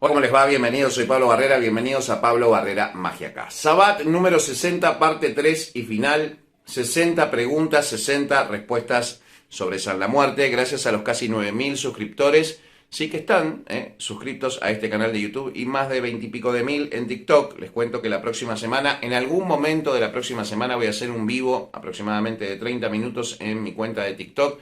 Hola, ¿cómo les va? Bienvenidos, soy Pablo Barrera, bienvenidos a Pablo Barrera Magia Acá. Sabbat número 60, parte 3 y final, 60 preguntas, 60 respuestas sobre San la Muerte, gracias a los casi 9.000 suscriptores, sí que están suscritos a este canal de YouTube y más de 20 y pico de mil en TikTok. Les cuento que la próxima semana, en algún momento de la próxima semana voy a hacer un vivo aproximadamente de 30 minutos en mi cuenta de TikTok.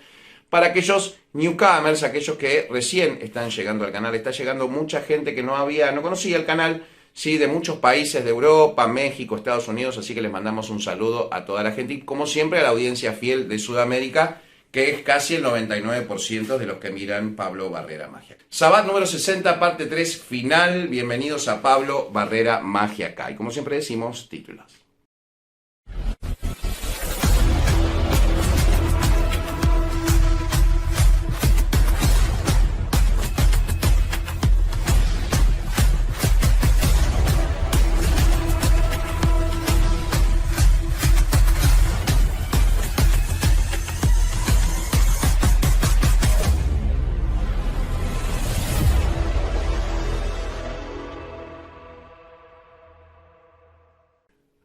Para aquellos newcomers, aquellos que recién están llegando al canal, está llegando mucha gente que no conocía el canal, sí, de muchos países de Europa, México, Estados Unidos, así que les mandamos un saludo a toda la gente y como siempre a la audiencia fiel de Sudamérica, que es casi el 99% de los que miran Pablo Barrera Magia. Sabbat número 60, parte 3, final. Bienvenidos a Pablo Barrera Magia Acá. Y como siempre decimos, títulos.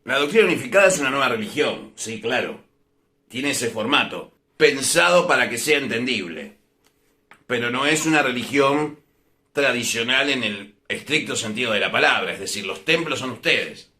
La doctrina unificada es una nueva religión, sí, claro. Tiene ese formato, pensado para que sea entendible. Pero no es una religión tradicional en el estricto sentido de la palabra, es decir, los templos son ustedes.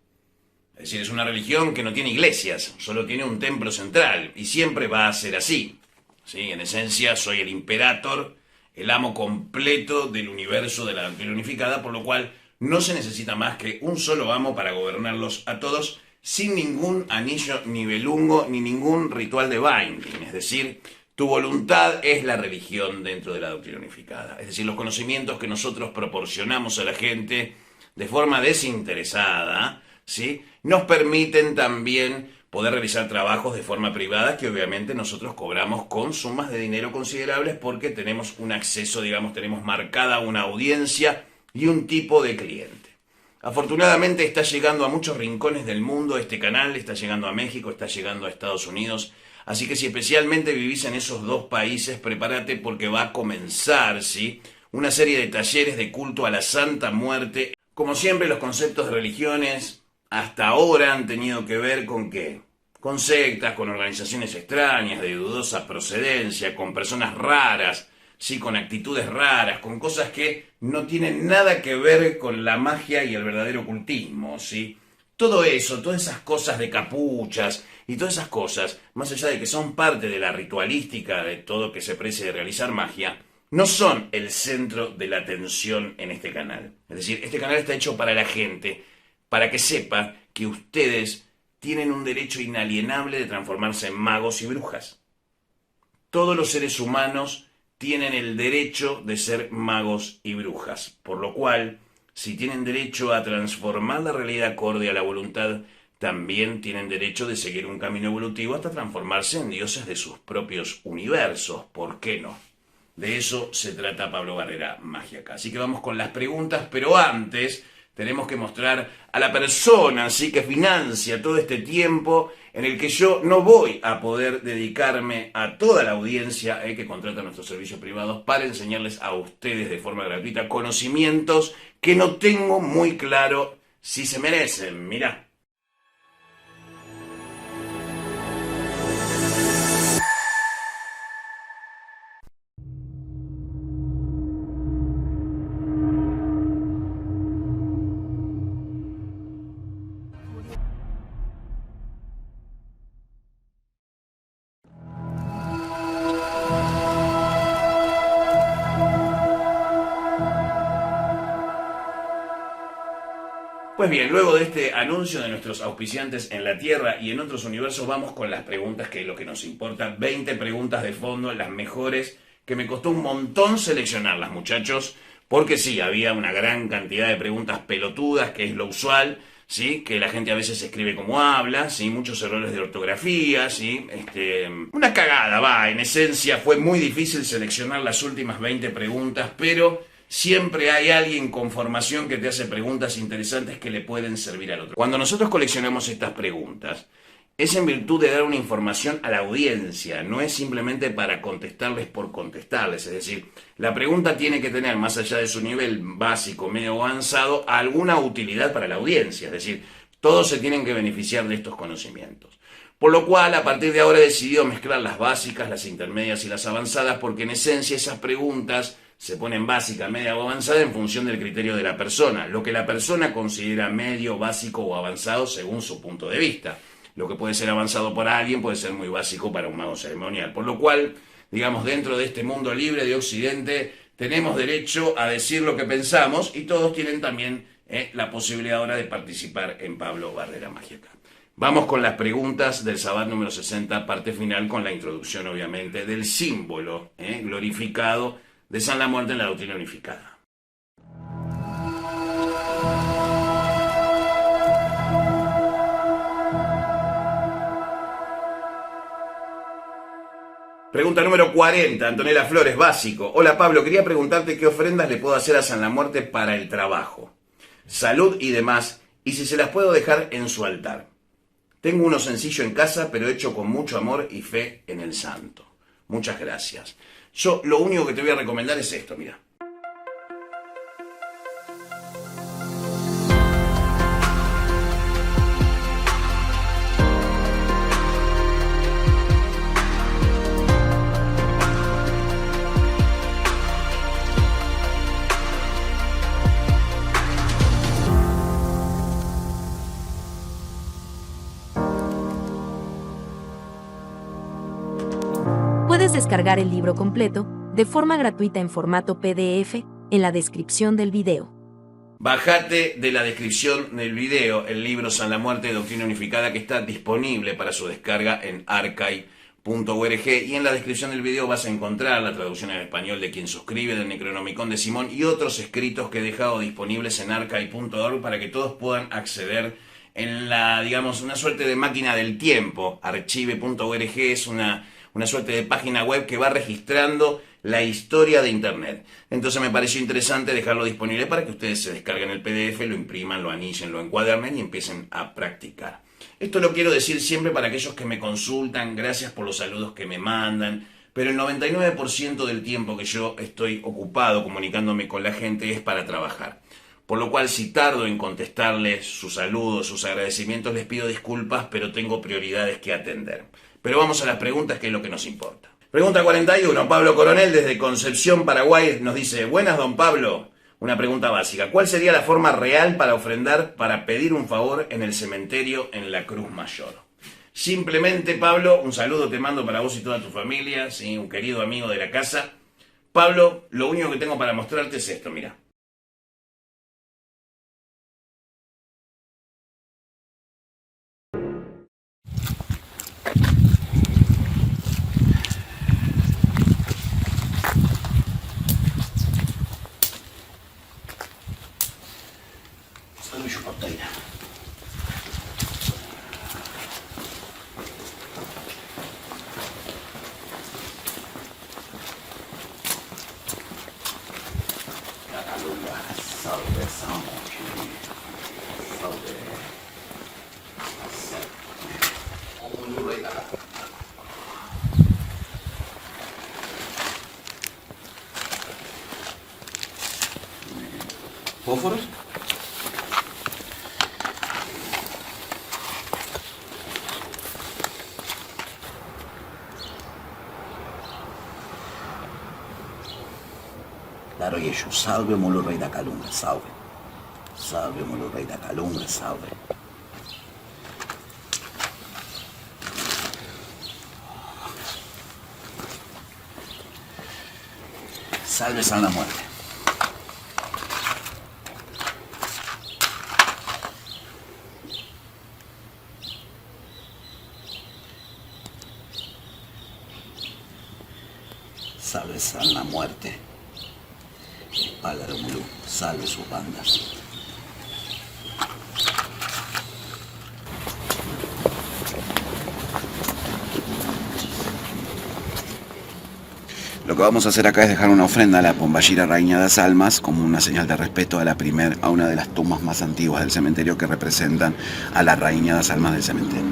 Es decir, es una religión que no tiene iglesias, solo tiene un templo central, y siempre va a ser así. ¿Sí? En esencia, soy el imperator, el amo completo del universo de la doctrina unificada, por lo cual no se necesita más que un solo amo para gobernarlos a todos sin ningún anillo nivelungo ni ningún ritual de binding. Es decir, tu voluntad es la religión dentro de la doctrina unificada. Es decir, los conocimientos que nosotros proporcionamos a la gente de forma desinteresada, ¿sí?, nos permiten también poder realizar trabajos de forma privada que obviamente nosotros cobramos con sumas de dinero considerables porque tenemos un acceso, digamos, tenemos marcada una audiencia y un tipo de cliente. Afortunadamente está llegando a muchos rincones del mundo este canal, está llegando a México, está llegando a Estados Unidos, así que si especialmente vivís en esos dos países, prepárate porque va a comenzar, ¿sí?, una serie de talleres de culto a la Santa Muerte. Como siempre, los conceptos de religiones hasta ahora han tenido que ver con ¿qué? Con sectas, con organizaciones extrañas, de dudosa procedencia, con personas raras, sí, con actitudes raras, con cosas que no tienen nada que ver con la magia y el verdadero ocultismo, ¿sí? Todo eso, todas esas cosas de capuchas y todas esas cosas, más allá de que son parte de la ritualística de todo que se precie de realizar magia, no son el centro de la atención en este canal. Es decir, este canal está hecho para la gente, para que sepa que ustedes tienen un derecho inalienable de transformarse en magos y brujas. Todos los seres humanos tienen el derecho de ser magos y brujas, por lo cual, si tienen derecho a transformar la realidad acorde a la voluntad, también tienen derecho de seguir un camino evolutivo hasta transformarse en dioses de sus propios universos, ¿por qué no? De eso se trata Pablo Barrera Magia Acá. Así que vamos con las preguntas, pero antes tenemos que mostrar a la persona, ¿sí?, que financia todo este tiempo en el que yo no voy a poder dedicarme a toda la audiencia que contrata nuestros servicios privados para enseñarles a ustedes de forma gratuita conocimientos que no tengo muy claro si se merecen. Mirá. Pues bien, luego de este anuncio de nuestros auspiciantes en la Tierra y en otros universos, vamos con las preguntas, que es lo que nos importa. 20 preguntas de fondo, las mejores, que me costó un montón seleccionarlas, muchachos, porque sí, había una gran cantidad de preguntas pelotudas, que es lo usual, ¿sí?, que la gente a veces escribe como habla, ¿sí?, muchos errores de ortografía, ¿sí?, una cagada, va, en esencia fue muy difícil seleccionar las últimas 20 preguntas, pero siempre hay alguien con formación que te hace preguntas interesantes que le pueden servir al otro. Cuando nosotros coleccionamos estas preguntas es en virtud de dar una información a la audiencia, no es simplemente para contestarles por contestarles. Es decir, la pregunta tiene que tener, más allá de su nivel básico, medio o avanzado, alguna utilidad para la audiencia. Es decir, todos se tienen que beneficiar de estos conocimientos. Por lo cual, a partir de ahora he decidido mezclar las básicas, las intermedias y las avanzadas, porque en esencia esas preguntas se ponen básica, media o avanzada en función del criterio de la persona, lo que la persona considera medio, básico o avanzado según su punto de vista. Lo que puede ser avanzado para alguien puede ser muy básico para un mago ceremonial. Por lo cual, digamos, dentro de este mundo libre de Occidente, tenemos derecho a decir lo que pensamos y todos tienen también la posibilidad ahora de participar en Pablo Barrera Mágica. Vamos con las preguntas del Sabbat número 60, parte final, con la introducción, obviamente, del símbolo glorificado de San la Muerte en la doctrina unificada. Pregunta número 40, Antonella Flores, básico. Hola Pablo, quería preguntarte qué ofrendas le puedo hacer a San la Muerte para el trabajo, salud y demás, y si se las puedo dejar en su altar. Tengo uno sencillo en casa, pero hecho con mucho amor y fe en el santo. Muchas gracias. Yo lo único que te voy a recomendar es esto, mira. Puedes descargar el libro completo, de forma gratuita en formato PDF, en la descripción del video. Bajate de la descripción del video el libro San la Muerte de Doctrina Unificada, que está disponible para su descarga en archive.org, y en la descripción del video vas a encontrar la traducción en español de Quien suscribe, del Necronomicon de Simón y otros escritos que he dejado disponibles en archive.org para que todos puedan acceder en la, digamos, una suerte de máquina del tiempo. Archive.org es una suerte de página web que va registrando la historia de Internet. Entonces me pareció interesante dejarlo disponible para que ustedes se descarguen el PDF, lo impriman, lo anillen, lo encuadernen y empiecen a practicar. Esto lo quiero decir siempre para aquellos que me consultan, gracias por los saludos que me mandan, pero el 99% del tiempo que yo estoy ocupado comunicándome con la gente es para trabajar. Por lo cual, si tardo en contestarles sus saludos, sus agradecimientos, les pido disculpas, pero tengo prioridades que atender. Pero vamos a las preguntas, que es lo que nos importa. Pregunta 41, Pablo Coronel desde Concepción, Paraguay, nos dice: buenas, don Pablo. Una pregunta básica. ¿Cuál sería la forma real para ofrendar, para pedir un favor en el cementerio en la Cruz Mayor? Simplemente, Pablo, un saludo te mando para vos y toda tu familia, ¿sí? Un querido amigo de la casa. Pablo, lo único que tengo para mostrarte es esto, mira. ¿Fósforos? Claro, y ellos, salve Molo Rey da Calumbre, salve. Salve Molo Rey da Calumbre, salve. Salve San la Muerte. Salve San la Muerte. Pálaro Mulú, salve sus bandas. Lo que vamos a hacer acá es dejar una ofrenda a la Pombayira Rainha das Almas como una señal de respeto a una de las tumbas más antiguas del cementerio, que representan a la Rainha das Almas del cementerio.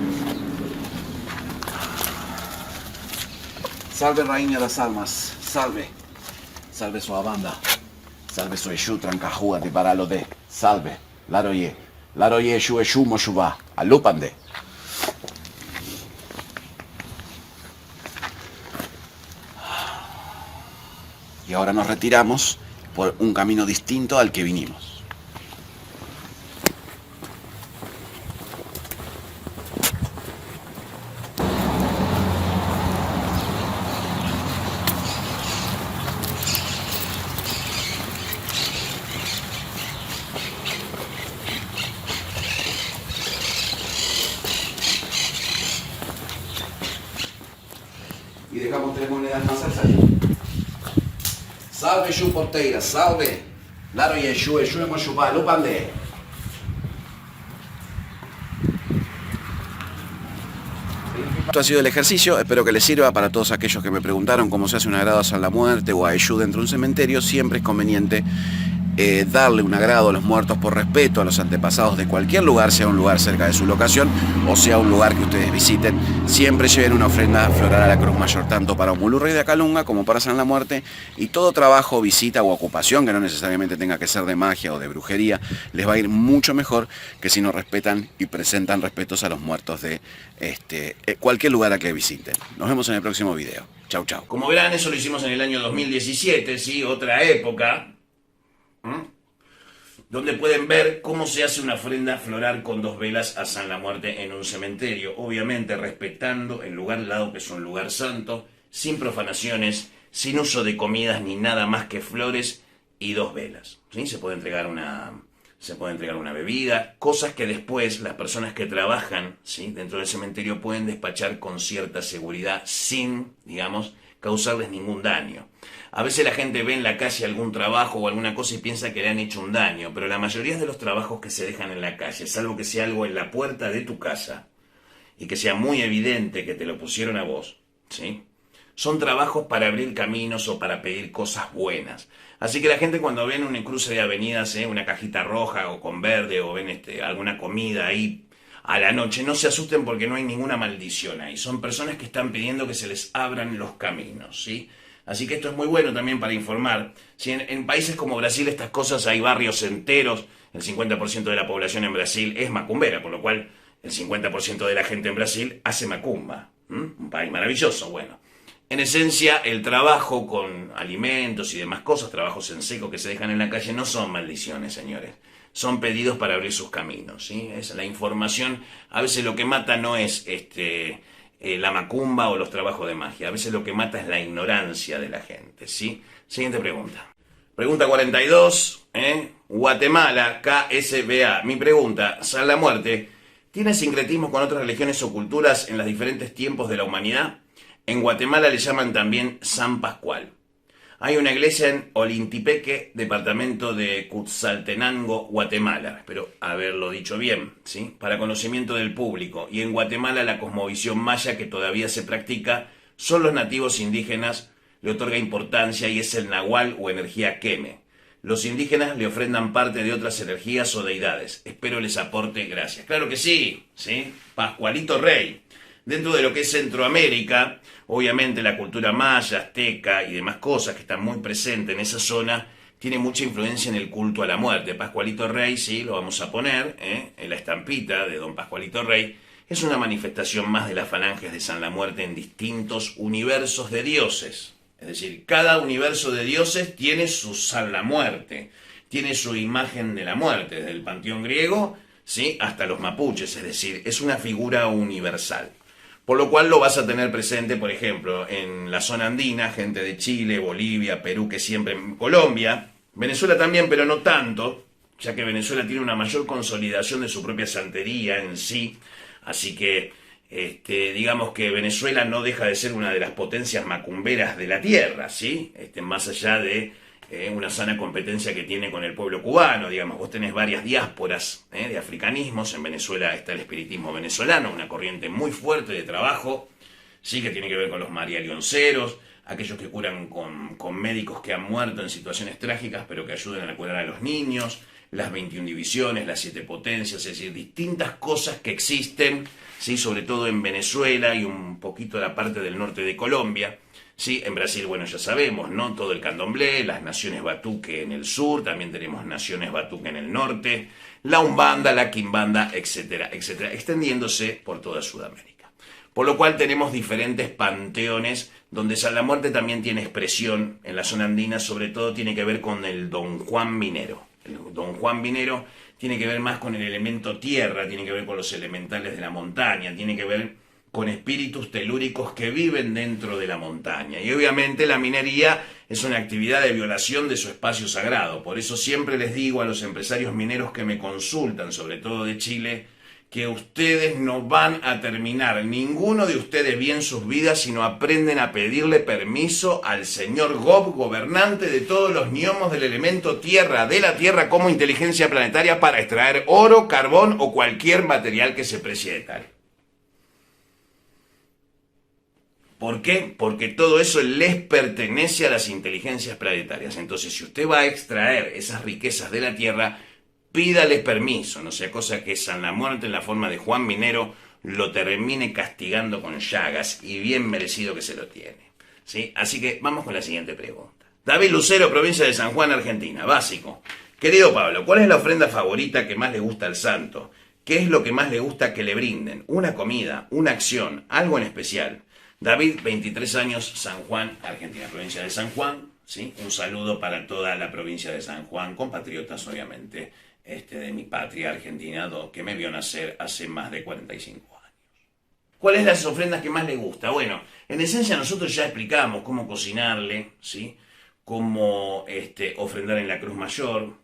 Salve Rainha das Almas, salve. Salve sua banda. Salve su Exu trancajúa de paralo de. Salve. Laroye. Laroye Exu Exu Moshubá. Alúpande. Y ahora nos retiramos por un camino distinto al que vinimos. Y dejamos 3 monedas más al salir. Salve Exu Porteira, salve. Laro y Exu, Exu hemos chupado, lupande. Esto ha sido el ejercicio, espero que les sirva para todos aquellos que me preguntaron cómo se hace un agrado a San la Muerte o a Exu dentro de un cementerio. Siempre es conveniente darle un agrado a los muertos por respeto a los antepasados de cualquier lugar, sea un lugar cerca de su locación o sea un lugar que ustedes visiten. Siempre lleven una ofrenda floral a la Cruz Mayor, tanto para Omulurrey de Acalunga como para San la Muerte, y todo trabajo, visita o ocupación que no necesariamente tenga que ser de magia o de brujería les va a ir mucho mejor que si no respetan y presentan respetos a los muertos de cualquier lugar a que visiten. Nos vemos en el próximo video. Chau, chau. Como verán, eso lo hicimos en el año 2017, ¿sí? Otra época, donde pueden ver cómo se hace una ofrenda floral con 2 velas a San la Muerte en un cementerio, obviamente respetando el lugar dado, que es un lugar santo, sin profanaciones, sin uso de comidas ni nada más que flores y 2 velas, ¿sí? Se puede entregar una bebida, cosas que después las personas que trabajan, ¿sí?, dentro del cementerio pueden despachar con cierta seguridad sin, digamos, causarles ningún daño. A veces la gente ve en la calle algún trabajo o alguna cosa y piensa que le han hecho un daño, pero la mayoría de los trabajos que se dejan en la calle, salvo que sea algo en la puerta de tu casa y que sea muy evidente que te lo pusieron a vos, ¿sí?, son trabajos para abrir caminos o para pedir cosas buenas. Así que la gente, cuando ven un cruce de avenidas, una cajita roja o con verde, o ven alguna comida ahí a la noche, no se asusten porque no hay ninguna maldición ahí. Son personas que están pidiendo que se les abran los caminos, ¿sí? Así que esto es muy bueno también para informar. Si en países como Brasil estas cosas, hay barrios enteros, el 50% de la población en Brasil es macumbera, por lo cual el 50% de la gente en Brasil hace macumba. Un país maravilloso, bueno. En esencia, el trabajo con alimentos y demás cosas, trabajos en seco que se dejan en la calle, no son maldiciones, señores. Son pedidos para abrir sus caminos, ¿sí? Es la información. A veces lo que mata no es la macumba o los trabajos de magia. A veces lo que mata es la ignorancia de la gente, ¿sí? Siguiente pregunta. Pregunta 42, Guatemala, KSBA. Mi pregunta: San la Muerte ¿tiene sincretismo con otras religiones o culturas en los diferentes tiempos de la humanidad? En Guatemala le llaman también San Pascual. Hay una iglesia en Olintipeque, departamento de Quetzaltenango, Guatemala. Espero haberlo dicho bien, ¿sí? Para conocimiento del público. Y en Guatemala la cosmovisión maya, que todavía se practica, son los nativos indígenas, le otorga importancia y es el nahual o energía queme. Los indígenas le ofrendan parte de otras energías o deidades. Espero les aporte gracias. Claro que sí, ¿sí? Pascualito Rey. Dentro de lo que es Centroamérica, obviamente la cultura maya, azteca y demás cosas que están muy presentes en esa zona, tiene mucha influencia en el culto a la muerte. Pascualito Rey, sí, lo vamos a poner, en la estampita de Don Pascualito Rey, es una manifestación más de las falanges de San la Muerte en distintos universos de dioses. Es decir, cada universo de dioses tiene su San la Muerte, tiene su imagen de la muerte, desde el panteón griego, ¿sí?, hasta los mapuches, es decir, es una figura universal. Por lo cual lo vas a tener presente, por ejemplo, en la zona andina, gente de Chile, Bolivia, Perú, que siempre en Colombia, Venezuela también, pero no tanto, ya que Venezuela tiene una mayor consolidación de su propia santería en sí, así que digamos que Venezuela no deja de ser una de las potencias macumberas de la tierra, ¿sí? Más allá de una sana competencia que tiene con el pueblo cubano, digamos. Vos tenés varias diásporas de africanismos. En Venezuela está el espiritismo venezolano, una corriente muy fuerte de trabajo, sí, que tiene que ver con los marialionceros, aquellos que curan con médicos que han muerto en situaciones trágicas, pero que ayudan a curar a los niños, las 21 divisiones, las 7 potencias, es decir, distintas cosas que existen, sí, sobre todo en Venezuela y un poquito la parte del norte de Colombia, Sí, en Brasil, bueno, ya sabemos, ¿no? Todo el candomblé, las naciones batuque en el sur, también tenemos naciones batuque en el norte, la umbanda, la quimbanda, etcétera, etcétera, extendiéndose por toda Sudamérica. Por lo cual tenemos diferentes panteones donde San la Muerte también tiene expresión en la zona andina, sobre todo tiene que ver con el Don Juan Minero. El Don Juan Minero tiene que ver más con el elemento tierra, tiene que ver con los elementales de la montaña, tiene que ver con espíritus telúricos que viven dentro de la montaña. Y obviamente la minería es una actividad de violación de su espacio sagrado. Por eso siempre les digo a los empresarios mineros que me consultan, sobre todo de Chile, que ustedes no van a terminar, ninguno de ustedes bien sus vidas, si no aprenden a pedirle permiso al señor Gob, gobernante de todos los gnomos del elemento tierra, de la tierra como inteligencia planetaria, para extraer oro, carbón o cualquier material que se precie de tal. ¿Por qué? Porque todo eso les pertenece a las inteligencias planetarias. Entonces, si usted va a extraer esas riquezas de la tierra, pídale permiso, no sea cosa que San la Muerte en la forma de Juan Minero lo termine castigando con llagas, y bien merecido que se lo tiene. ¿Sí? Así que vamos con la siguiente pregunta. David Lucero, provincia de San Juan, Argentina. Básico. Querido Pablo, ¿cuál es la ofrenda favorita que más le gusta al santo? ¿Qué es lo que más le gusta que le brinden? ¿Una comida? ¿Una acción? ¿Algo en especial? David, 23 años, San Juan, Argentina, provincia de San Juan. ¿Sí? Un saludo para toda la provincia de San Juan, compatriotas obviamente de mi patria argentina, que me vio nacer hace más de 45 años. ¿Cuáles son las ofrendas que más le gusta? Bueno, en esencia nosotros ya explicamos cómo cocinarle, ¿sí? Cómo ofrendar en la Cruz Mayor,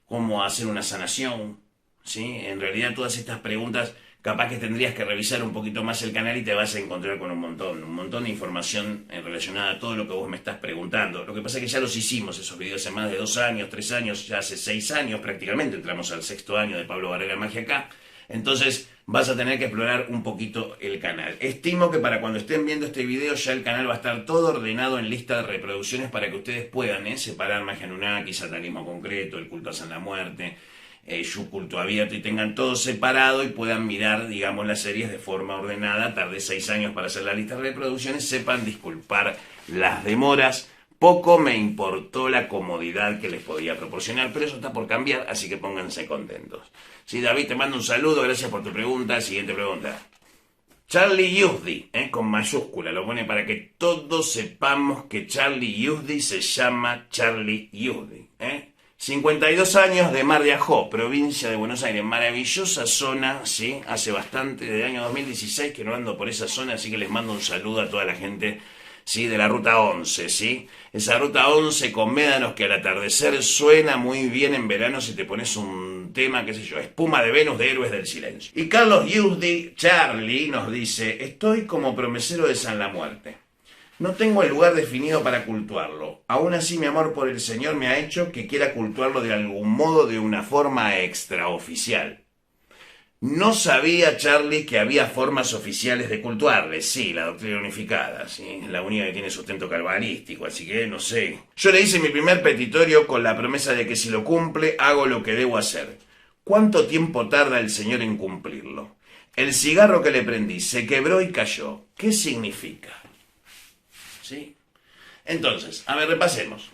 cómo hacer una sanación, ¿sí? En realidad todas estas preguntas capaz que tendrías que revisar un poquito más el canal y te vas a encontrar con un montón de información relacionada a todo lo que vos me estás preguntando. Lo que pasa es que ya los hicimos, esos videos, hace más de 2 años, 3 años, ya hace 6 años prácticamente, entramos al 6º año de Pablo Barrera Magia acá. Entonces vas a tener que explorar un poquito el canal. Estimo que para cuando estén viendo este video ya el canal va a estar todo ordenado en lista de reproducciones para que ustedes puedan separar Magia Anunnaki, satanismo concreto, el culto a San la Muerte, su culto abierto, y tengan todo separado y puedan mirar, digamos, las series de forma ordenada. Tardé 6 años para hacer la lista de reproducciones, sepan disculpar las demoras. Poco me importó la comodidad que les podía proporcionar, pero eso está por cambiar, así que pónganse contentos. Sí, David, te mando un saludo, gracias por tu pregunta. Siguiente pregunta. Charlie Yuzdi, con mayúscula, lo pone para que todos sepamos que Charlie Yuzdi se llama Charlie Yuzdi, 52 años, de Mar de Ajó, provincia de Buenos Aires. Maravillosa zona, ¿sí? Hace bastante, del año 2016 que no ando por esa zona, así que les mando un saludo a toda la gente, ¿sí? De la Ruta 11, ¿sí? Esa Ruta 11 con médanos que al atardecer suena muy bien en verano si te pones un tema, qué sé yo, Espuma de Venus de Héroes del Silencio. Y Carlos Yuzdi, Charlie, nos dice: estoy como promesero de San la Muerte. No tengo el lugar definido para cultuarlo. Aún así, mi amor por el Señor me ha hecho que quiera cultuarlo de algún modo, de una forma extraoficial. No sabía, Charlie, que había formas oficiales de cultuarle. Sí, la doctrina unificada, sí, es la única que tiene sustento cabalístico, así que no sé. Yo le hice mi primer petitorio con la promesa de que si lo cumple, hago lo que debo hacer. ¿Cuánto tiempo tarda el Señor en cumplirlo? El cigarro que le prendí se quebró y cayó. ¿Qué significa? ¿Sí? Entonces, a ver, repasemos.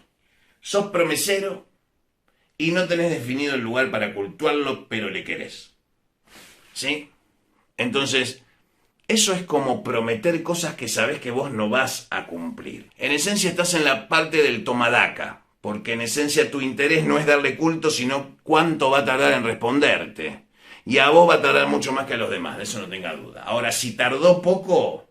Sos promesero y no tenés definido el lugar para cultuarlo, pero le querés. ¿Sí? Entonces, eso es como prometer cosas que sabés que vos no vas a cumplir. En esencia estás en la parte del tomadaca, porque en esencia tu interés no es darle culto, sino cuánto va a tardar en responderte. Y a vos va a tardar mucho más que a los demás, de eso no tenga duda. Ahora, si tardó poco,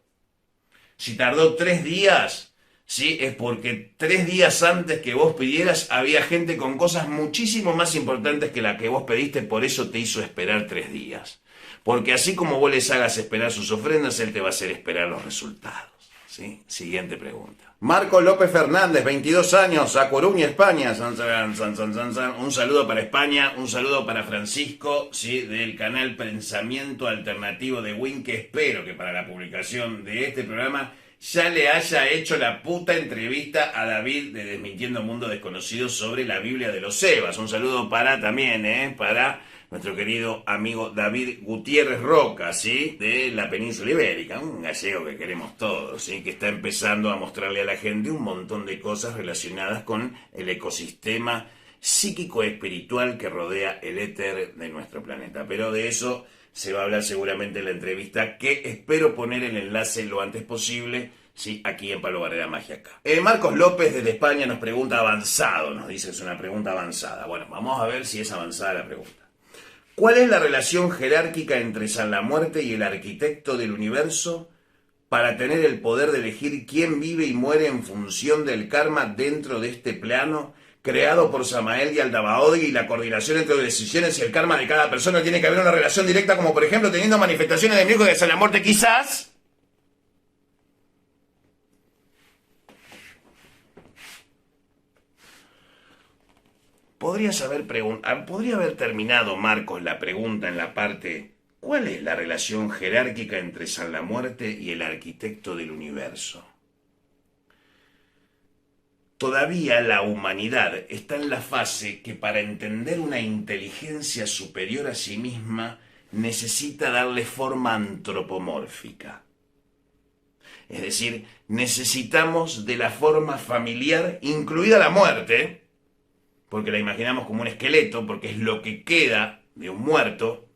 si tardó 3 días, ¿sí? Es porque 3 días antes que vos pidieras había gente con cosas muchísimo más importantes que la que vos pediste, por eso te hizo esperar 3 días. Porque así como vos les hagas esperar sus ofrendas, Él te va a hacer esperar los resultados. ¿Sí? Siguiente pregunta. Marco López Fernández, 22 años, A Coruña, España. Un saludo para España, un saludo para Francisco, ¿sí? Del canal Pensamiento Alternativo de Win, que espero que para la publicación de este programa ya le haya hecho la puta entrevista a David de Desmintiendo Mundo Desconocido sobre la Biblia de los Sebas. Un saludo para también, para nuestro querido amigo David Gutiérrez Roca, ¿sí? De la península ibérica, un gallego que queremos todos, ¿sí? Que está empezando a mostrarle a la gente un montón de cosas relacionadas con el ecosistema psíquico-espiritual que rodea el éter de nuestro planeta. Pero de eso se va a hablar seguramente en la entrevista, que espero poner el enlace lo antes posible, sí, aquí en Palo Barrera Magia acá. Marcos López desde España nos pregunta avanzado, nos dice, es una pregunta avanzada. Bueno, vamos a ver si es avanzada la pregunta. ¿Cuál es la relación jerárquica entre San la Muerte y el arquitecto del universo para tener el poder de elegir quién vive y muere en función del karma dentro de este plano creado por Samael y Aldabaoth, y la coordinación entre decisiones y el karma de cada persona? Tiene que haber una relación directa, como por ejemplo teniendo manifestaciones de miércoles de San la Muerte, quizás. Podría haber terminado, Marcos, la pregunta en la parte: ¿cuál es la relación jerárquica entre San la Muerte y el arquitecto del universo? Todavía la humanidad está en la fase que para entender una inteligencia superior a sí misma necesita darle forma antropomórfica. Es decir, necesitamos de la forma familiar, incluida la muerte, porque la imaginamos como un esqueleto, porque es lo que queda de un muerto,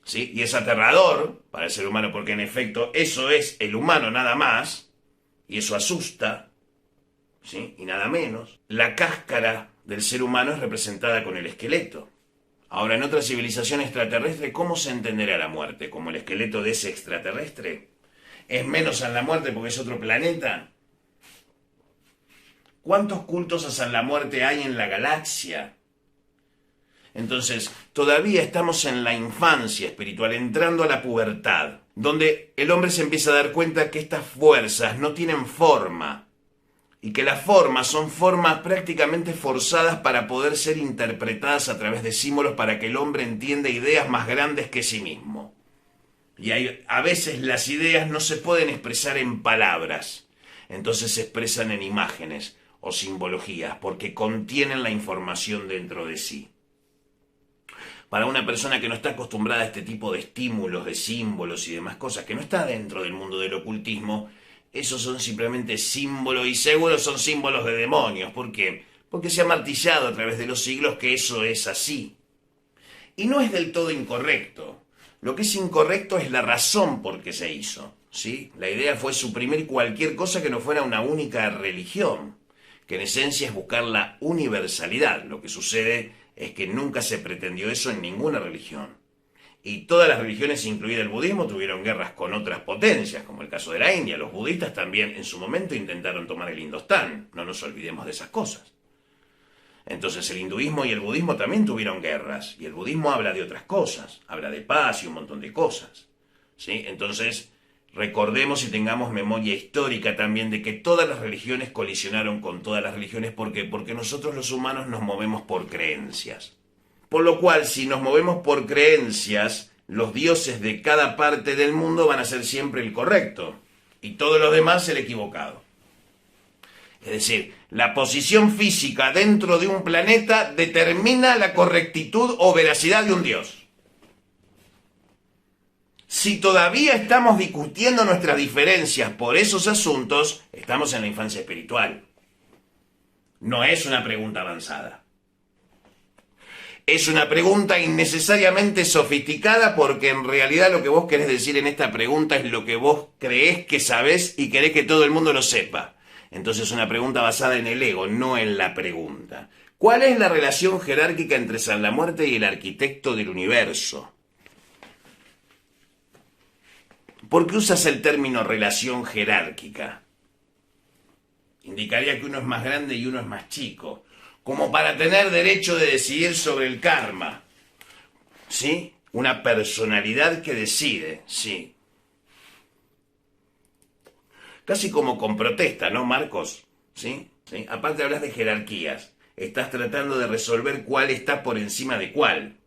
¿sí? Y es aterrador para el ser humano, porque en efecto eso es el humano nada más, y eso asusta, ¿sí? Y nada menos. La cáscara del ser humano es representada con el esqueleto. Ahora, en otra civilización extraterrestre, ¿cómo se entenderá la muerte? ¿Como el esqueleto de ese extraterrestre? ¿Es menos San la Muerte porque es otro planeta? ¿Cuántos cultos a San la Muerte hay en la galaxia? Entonces, todavía estamos en la infancia espiritual, entrando a la pubertad, donde el hombre se empieza a dar cuenta que estas fuerzas no tienen forma, y que las formas son formas prácticamente forzadas para poder ser interpretadas a través de símbolos para que el hombre entienda ideas más grandes que sí mismo. Y a veces las ideas no se pueden expresar en palabras, entonces se expresan en imágenes o simbologías, porque contienen la información dentro de sí. Para una persona que no está acostumbrada a este tipo de estímulos, de símbolos y demás cosas, que no está dentro del mundo del ocultismo, esos son simplemente símbolos, y seguro son símbolos de demonios. ¿Por qué? Porque se ha martillado a través de los siglos que eso es así. Y no es del todo incorrecto. Lo que es incorrecto es la razón por qué se hizo, ¿sí? La idea fue suprimir cualquier cosa que no fuera una única religión, que en esencia es buscar la universalidad. Lo que sucede es que nunca se pretendió eso en ninguna religión. Y todas las religiones, incluido el budismo, tuvieron guerras con otras potencias, como el caso de la India. Los budistas también en su momento intentaron tomar el Indostán. No nos olvidemos de esas cosas. Entonces el hinduismo y el budismo también tuvieron guerras. Y el budismo habla de otras cosas. Habla de paz y un montón de cosas, ¿sí? Entonces, recordemos y tengamos memoria histórica también de que todas las religiones colisionaron con todas las religiones. ¿Por qué? Porque nosotros los humanos nos movemos por creencias. Por lo cual, si nos movemos por creencias, los dioses de cada parte del mundo van a ser siempre el correcto y todos los demás el equivocado. Es decir, la posición física dentro de un planeta determina la correctitud o veracidad de un dios. Si todavía estamos discutiendo nuestras diferencias por esos asuntos, estamos en la infancia espiritual. No es una pregunta avanzada. Es una pregunta innecesariamente sofisticada, porque en realidad lo que vos querés decir en esta pregunta es lo que vos creés que sabés y querés que todo el mundo lo sepa. Entonces es una pregunta basada en el ego, no en la pregunta. ¿Cuál es la relación jerárquica entre San la Muerte y el arquitecto del universo? ¿Por qué usas el término relación jerárquica? Indicaría que uno es más grande y uno es más chico, como para tener derecho de decidir sobre el karma, ¿sí? Una personalidad que decide, sí. Casi como con protesta, ¿no, Marcos? ¿Sí? ¿Sí? Aparte hablas de jerarquías. Estás tratando de resolver cuál está por encima de cuál.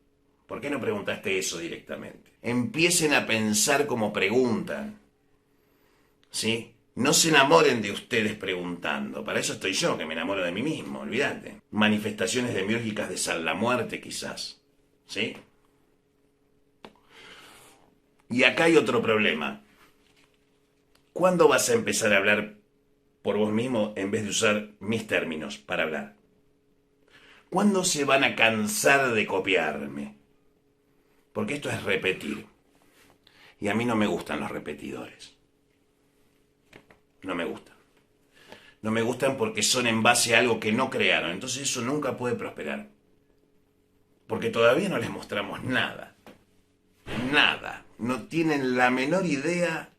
¿Por qué no preguntaste eso directamente? Empiecen a pensar como preguntan, ¿sí? No se enamoren de ustedes preguntando. Para eso estoy yo, que me enamoro de mí mismo, olvídate. Manifestaciones demiúrgicas de San la Muerte, quizás, ¿sí? Y acá hay otro problema. ¿Cuándo vas a empezar a hablar por vos mismo en vez de usar mis términos para hablar? ¿Cuándo se van a cansar de copiarme? Porque esto es repetir. Y a mí no me gustan los repetidores. No me gustan. No me gustan porque son en base a algo que no crearon. Entonces eso nunca puede prosperar. Porque todavía no les mostramos nada. Nada. No tienen la menor idea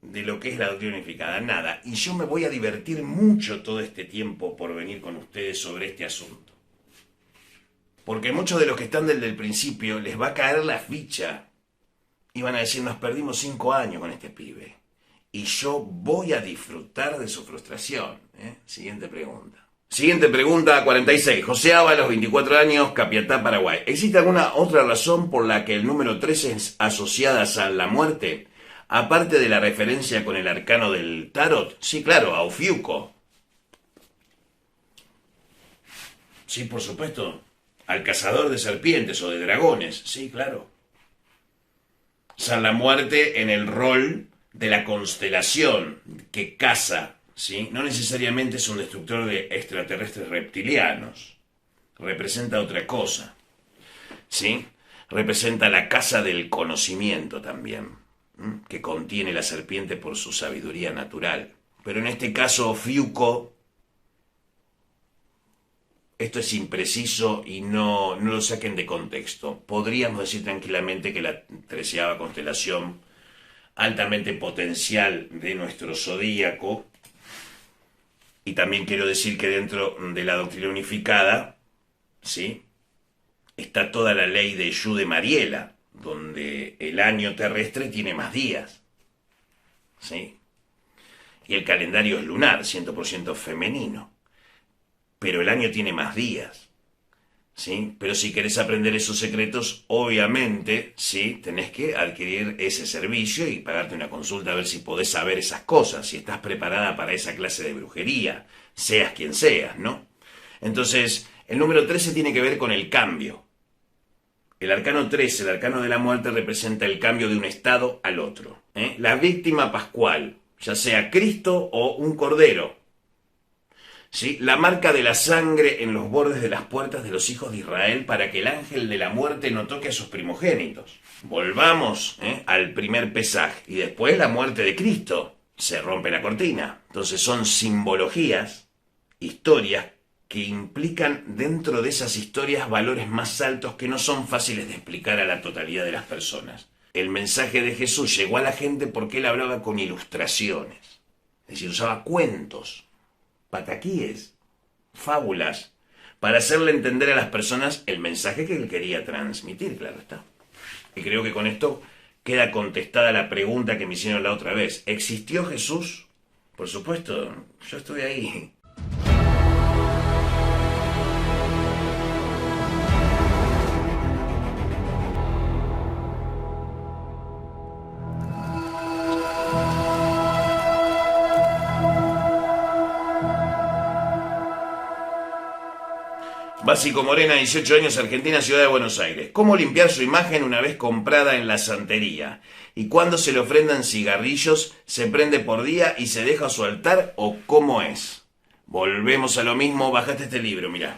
de lo que es la doctrina unificada. Nada. Y yo me voy a divertir mucho todo este tiempo por venir con ustedes sobre este asunto. Porque muchos de los que están desde el principio les va a caer la ficha. Y van a decir, nos perdimos 5 años con este pibe. Y yo voy a disfrutar de su frustración. Siguiente pregunta. Siguiente pregunta, 46. José Ábalos, 24 años, Capiatá, Paraguay. ¿Existe alguna otra razón por la que el número 13 es asociada a la muerte? Aparte de la referencia con el arcano del tarot. Sí, claro, a Ofiuco. Sí, por supuesto. Al cazador de serpientes o de dragones. Sí, claro. San la muerte en el rol de la constelación que caza, ¿sí? No necesariamente es un destructor de extraterrestres reptilianos. Representa otra cosa, ¿sí? Representa la caza del conocimiento también, que contiene la serpiente por su sabiduría natural. Pero en este caso, Ofiuco, esto es impreciso y no lo saquen de contexto. Podríamos decir tranquilamente que la 13ª constelación altamente potencial de nuestro zodíaco, y también quiero decir que dentro de la doctrina unificada, ¿sí?, está toda la ley de Yu de Mariela, donde el año terrestre tiene más días, ¿sí?, y el calendario es lunar, 100% femenino, pero el año tiene más días. ¿Sí? Pero si querés aprender esos secretos, obviamente, ¿sí?, tenés que adquirir ese servicio y pagarte una consulta a ver si podés saber esas cosas, si estás preparada para esa clase de brujería, seas quien seas, ¿no? Entonces, el número 13 tiene que ver con el cambio. El arcano 13, el arcano de la muerte, representa el cambio de un estado al otro. La víctima pascual, ya sea Cristo o un cordero. ¿Sí? La marca de la sangre en los bordes de las puertas de los hijos de Israel para que el ángel de la muerte no toque a sus primogénitos. Volvamos al primer Pesaj y después la muerte de Cristo. Se rompe la cortina. Entonces son simbologías, historias que implican dentro de esas historias valores más altos que no son fáciles de explicar a la totalidad de las personas. El mensaje de Jesús llegó a la gente porque él hablaba con ilustraciones. Es decir, usaba cuentos, pataquíes, fábulas, para hacerle entender a las personas el mensaje que él quería transmitir, claro está. Y creo que con esto queda contestada la pregunta que me hicieron la otra vez. ¿Existió Jesús? Por supuesto, yo estuve ahí. Básico Morena, 18 años, Argentina, Ciudad de Buenos Aires. ¿Cómo limpiar su imagen una vez comprada en la santería? ¿Y cuándo se le ofrendan cigarrillos, se prende por día y se deja a su altar o cómo es? Volvemos a lo mismo, bajate este libro, mirá.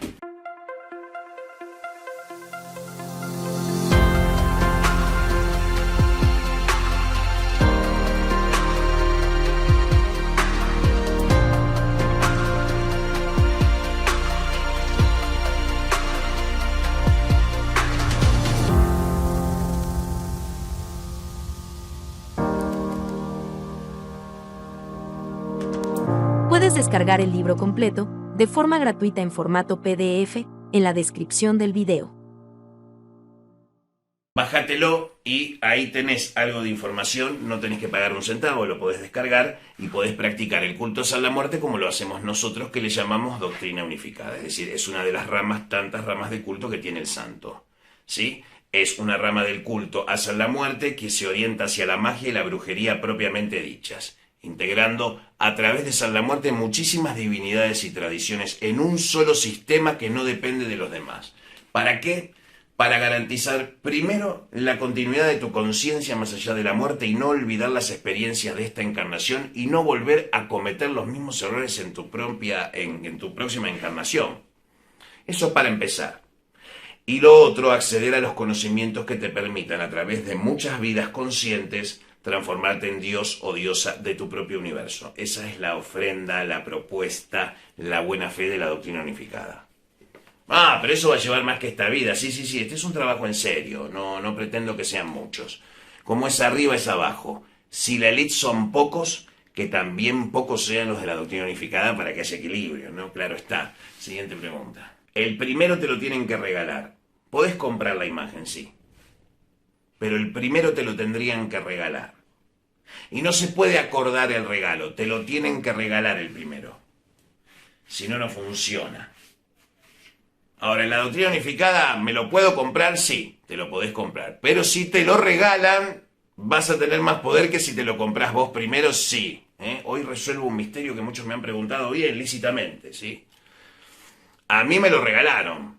Puedes descargar el libro completo, de forma gratuita en formato PDF, en la descripción del video. Bájatelo y ahí tenés algo de información, no tenés que pagar un centavo, lo podés descargar y podés practicar el culto a la muerte como lo hacemos nosotros, que le llamamos doctrina unificada. Es decir, es una de las ramas, tantas ramas de culto que tiene el santo, ¿sí? Es una rama del culto a la muerte que se orienta hacia la magia y la brujería propiamente dichas, integrando a través de San la Muerte muchísimas divinidades y tradiciones en un solo sistema que no depende de los demás. ¿Para qué? para garantizar, primero, la continuidad de tu conciencia más allá de la muerte y no olvidar las experiencias de esta encarnación y no volver a cometer los mismos errores en tu próxima encarnación. Eso para empezar. Y lo otro, acceder a los conocimientos que te permitan, a través de muchas vidas conscientes, transformarte en Dios o diosa de tu propio universo. Esa es la ofrenda, la propuesta, la buena fe de la doctrina unificada. Ah, pero eso va a llevar más que esta vida. Sí, este es un trabajo en serio. No pretendo que sean muchos. Como es arriba, es abajo. Si la élite son pocos, que también pocos sean los de la doctrina unificada para que haya equilibrio, ¿no? Claro está. Siguiente pregunta. El primero te lo tienen que regalar. Podés comprar la imagen, sí. Pero el primero te lo tendrían que regalar. Y no se puede acordar el regalo. Te lo tienen que regalar el primero. Si no, no funciona. Ahora, en la doctrina unificada, ¿me lo puedo comprar? Sí, te lo podés comprar. Pero si te lo regalan, vas a tener más poder que si te lo comprás vos primero, sí. Hoy resuelvo un misterio que muchos me han preguntado bien, lícitamente, ¿sí? A mí me lo regalaron.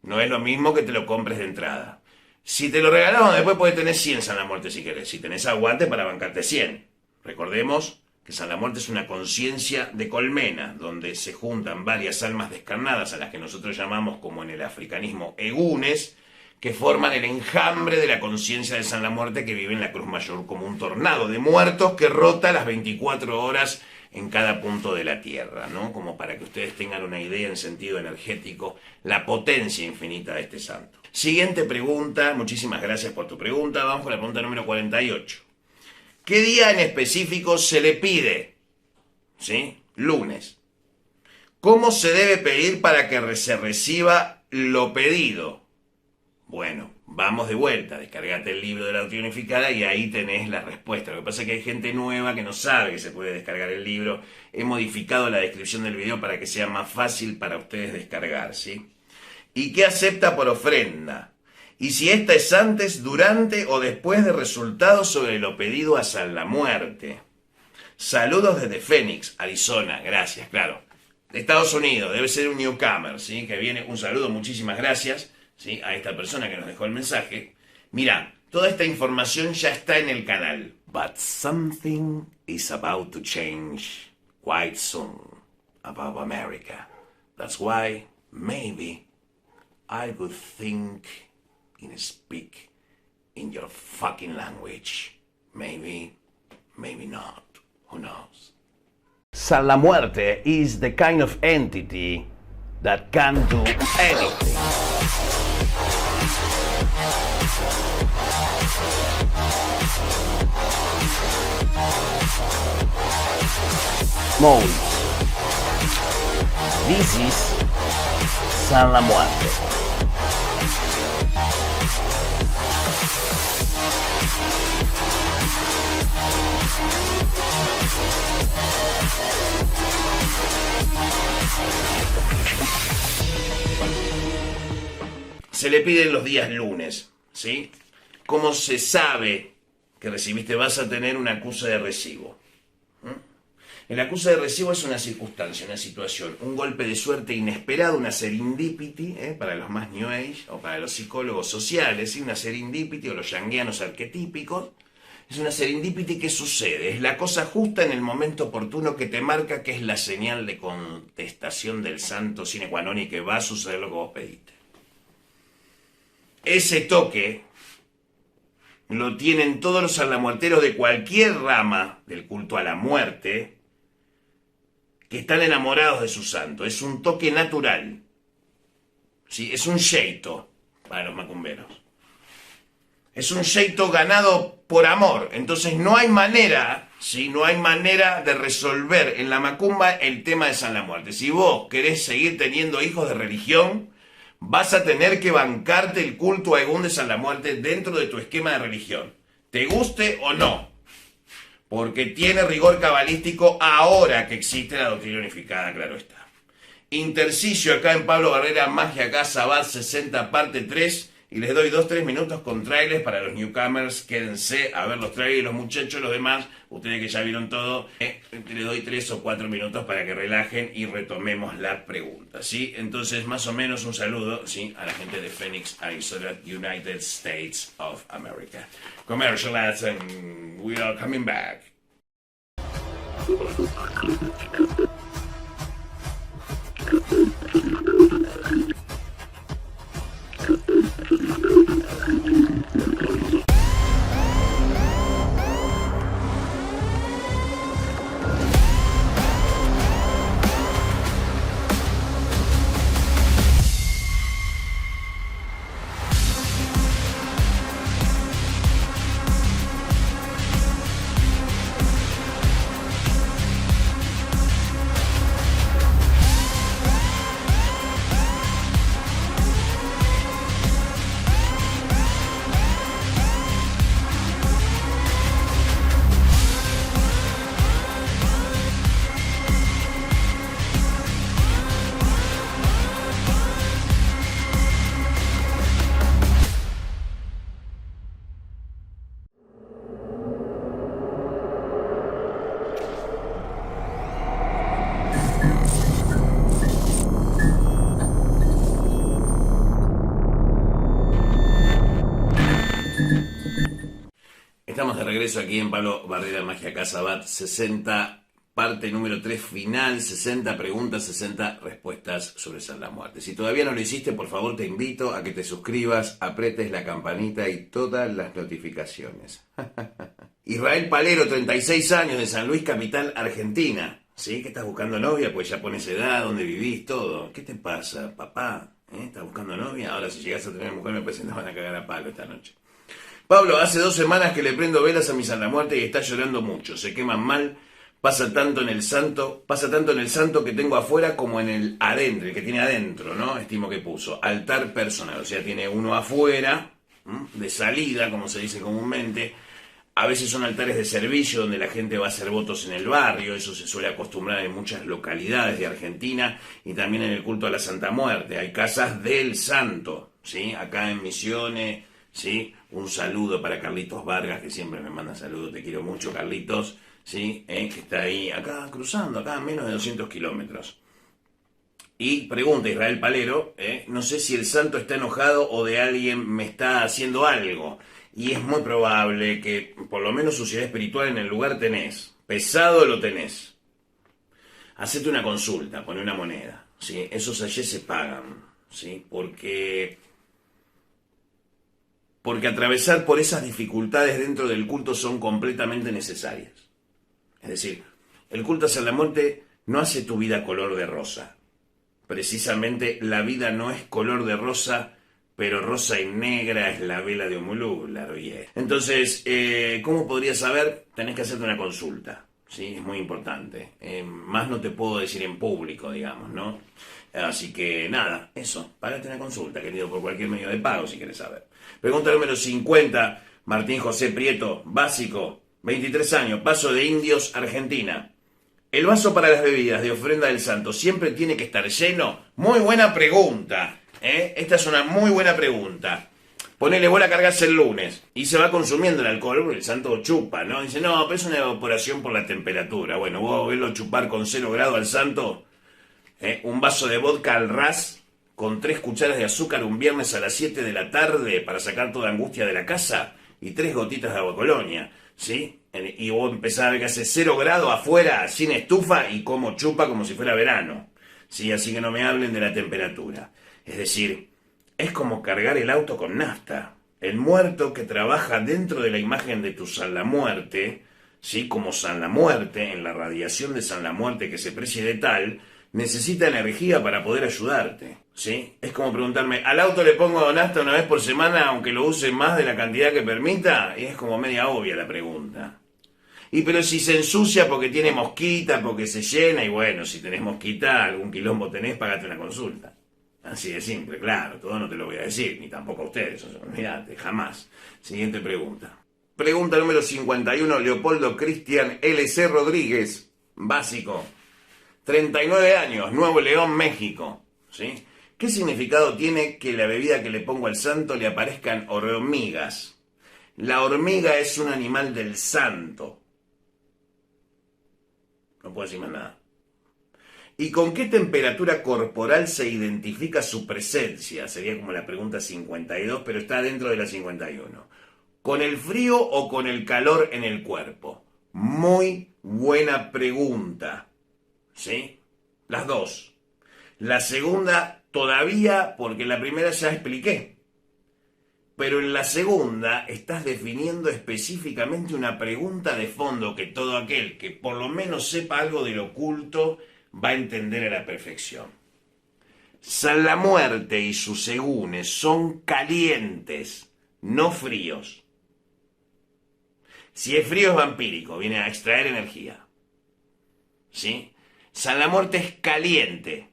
No es lo mismo que te lo compres de entrada. Si te lo regalaron, después podés tener 100 San la Muerte si querés. Si tenés aguante para bancarte 100. Recordemos que San la Muerte es una conciencia de colmena, donde se juntan varias almas descarnadas, a las que nosotros llamamos, como en el africanismo, egunes, que forman el enjambre de la conciencia de San la Muerte, que vive en la Cruz Mayor como un tornado de muertos que rota las 24 horas en cada punto de la Tierra, ¿no? Como para que ustedes tengan una idea en sentido energético, la potencia infinita de este santo. Siguiente pregunta, muchísimas gracias por tu pregunta, vamos con la pregunta número 48. ¿Qué día en específico se le pide? ¿Sí? Lunes. ¿Cómo se debe pedir para que se reciba lo pedido? Bueno, vamos de vuelta, descargate el libro de la doctrina unificada y ahí tenés la respuesta. Lo que pasa es que hay gente nueva que no sabe que se puede descargar el libro. He modificado la descripción del video para que sea más fácil para ustedes descargar, ¿sí? ¿Y qué acepta por ofrenda? Y si esta es antes, durante o después de resultados sobre lo pedido a San la Muerte. Saludos desde Phoenix, Arizona. Gracias, claro. De Estados Unidos, debe ser un newcomer, ¿sí? Que viene. Un saludo, muchísimas gracias, ¿sí? A esta persona que nos dejó el mensaje. Mira, toda esta información ya está en el canal. But something is about to change quite soon about America. That's why maybe I would think in speak in your fucking language. Maybe not. Who knows? San la Muerte is the kind of entity that can do anything. Mode. This is San la Muerte. Se le piden los días lunes, ¿sí? ¿Cómo se sabe que recibiste? Vas a tener una acusa de recibo. El acusa de recibo es una circunstancia, una situación, un golpe de suerte inesperado, una serendipity, para los más New Age o para los psicólogos sociales, ¿sí? Una serendipity o los yanguianos arquetípicos. Es una serendipity que sucede, es la cosa justa en el momento oportuno que te marca que es la señal de contestación del santo sine qua non y que va a suceder lo que vos pediste. Ese toque lo tienen todos los sanlamuerteros de cualquier rama del culto a la muerte que están enamorados de su santo. Es un toque natural. ¿Sí? Es un sheito para los macumberos. Es un sheito ganado por amor. Entonces no hay manera, ¿sí? No hay manera de resolver en la macumba el tema de San la Muerte. Si vos querés seguir teniendo hijos de religión, vas a tener que bancarte el culto a Egún de San la Muerte dentro de tu esquema de religión. Te guste o no. Porque tiene rigor cabalístico ahora que existe la doctrina unificada, claro está. Intercicio acá en Pablo Barrera, Magia acá, Sabbat 60, parte 3. Y les doy 2-3 minutos con trailers para los newcomers. Quédense a ver los trailers, los muchachos, los demás, ustedes que ya vieron todo, les doy 3 o 4 minutos para que relajen y retomemos la pregunta, ¿sí? Entonces, más o menos un saludo, ¿sí? A la gente de Phoenix, Arizona, United States of America. Commercial ads and we are coming back. Estamos de regreso aquí en Pablo Barrera Magia Casa Bat 60, parte número 3 final, 60 preguntas, 60 respuestas sobre la muerte. Si todavía no lo hiciste, por favor te invito a que te suscribas, apretes la campanita y todas las notificaciones. Israel Palero, 36 años, de San Luis, capital, Argentina. ¿Sí? ¿Que estás buscando novia? Pues ya pones edad, dónde vivís, todo. ¿Qué te pasa, papá? ¿Estás buscando novia? Ahora si llegas a tener mujer me parece que nos van a cagar a palo esta noche. Pablo, hace 2 semanas que le prendo velas a mi Santa Muerte y está llorando mucho. Se queman mal, pasa tanto en el santo que tengo afuera como en el adentro, el que tiene adentro, ¿no? Estimo que puso. Altar personal, o sea, tiene uno afuera, de salida, como se dice comúnmente. A veces son altares de servicio donde la gente va a hacer votos en el barrio, eso se suele acostumbrar en muchas localidades de Argentina y también en el culto a la Santa Muerte. Hay casas del santo, ¿sí? Acá en Misiones, ¿sí? Un saludo para Carlitos Vargas, que siempre me manda saludos, te quiero mucho, Carlitos, ¿sí? Que está ahí, acá cruzando, acá a menos de 200 kilómetros. Y pregunta Israel Palero, no sé si el santo está enojado o de alguien me está haciendo algo. Y es muy probable que por lo menos suciedad espiritual en el lugar tenés. Pesado lo tenés. Hacete una consulta, poné una moneda, ¿sí? Esos ayer se pagan, ¿sí? Porque atravesar por esas dificultades dentro del culto son completamente necesarias. Es decir, el culto hacia la muerte no hace tu vida color de rosa. Precisamente la vida no es color de rosa, pero rosa y negra es la vela de Omulú, la roye. Entonces, ¿cómo podrías saber? Tenés que hacerte una consulta, ¿sí? Es muy importante. Más no te puedo decir en público, digamos, ¿no? Así que nada, eso, pagate una consulta, querido, por cualquier medio de pago si quieres saber. Pregunta número 50, Martín José Prieto, básico, 23 años, Paso de Indios, Argentina. ¿El vaso para las bebidas de ofrenda del santo siempre tiene que estar lleno? Muy buena pregunta, ¿eh? Esta es una muy buena pregunta. Ponele, vos la cargas el lunes y se va consumiendo el alcohol, porque el santo chupa, ¿no? Dice, no, pero es una evaporación por la temperatura. Bueno, vos verlo chupar con 0 grados al santo, un vaso de vodka al ras con 3 cucharas de azúcar un viernes a las 7 de la tarde para sacar toda angustia de la casa y 3 gotitas de agua colonia, ¿sí? Y vos empezás a ver que hace 0 grados afuera, sin estufa y como chupa como si fuera verano, ¿sí? Así que no me hablen de la temperatura. Es decir, es como cargar el auto con nafta. El muerto que trabaja dentro de la imagen de tu San la Muerte, ¿sí? Como San la Muerte, en la radiación de San la Muerte que se precie de tal, necesita energía para poder ayudarte, ¿sí? Es como preguntarme, ¿al auto le pongo nafta una vez por semana aunque lo use más de la cantidad que permita? Y es como media obvia la pregunta. Y pero si se ensucia porque tiene mosquita, porque se llena, y bueno, si tenés mosquita, algún quilombo tenés, pagate una consulta. Así de simple, claro, todo no te lo voy a decir, ni tampoco a ustedes, olvídate, jamás. Siguiente pregunta. Pregunta número 51, Leopoldo Cristian LC Rodríguez, básico. 39 años, Nuevo León, México, ¿sí? ¿Qué significado tiene que la bebida que le pongo al santo le aparezcan hormigas? La hormiga es un animal del santo. No puedo decir más nada. ¿Y con qué temperatura corporal se identifica su presencia? Sería como la pregunta 52, pero está dentro de la 51. ¿Con el frío o con el calor en el cuerpo? Muy buena pregunta. ¿Sí? Las dos. La segunda todavía, porque la primera ya expliqué. Pero en la segunda estás definiendo específicamente una pregunta de fondo que todo aquel que por lo menos sepa algo del oculto va a entender a la perfección. San la Muerte y sus segúnes son calientes, no fríos. Si es frío es vampírico, viene a extraer energía. ¿Sí? San la Muerte es caliente.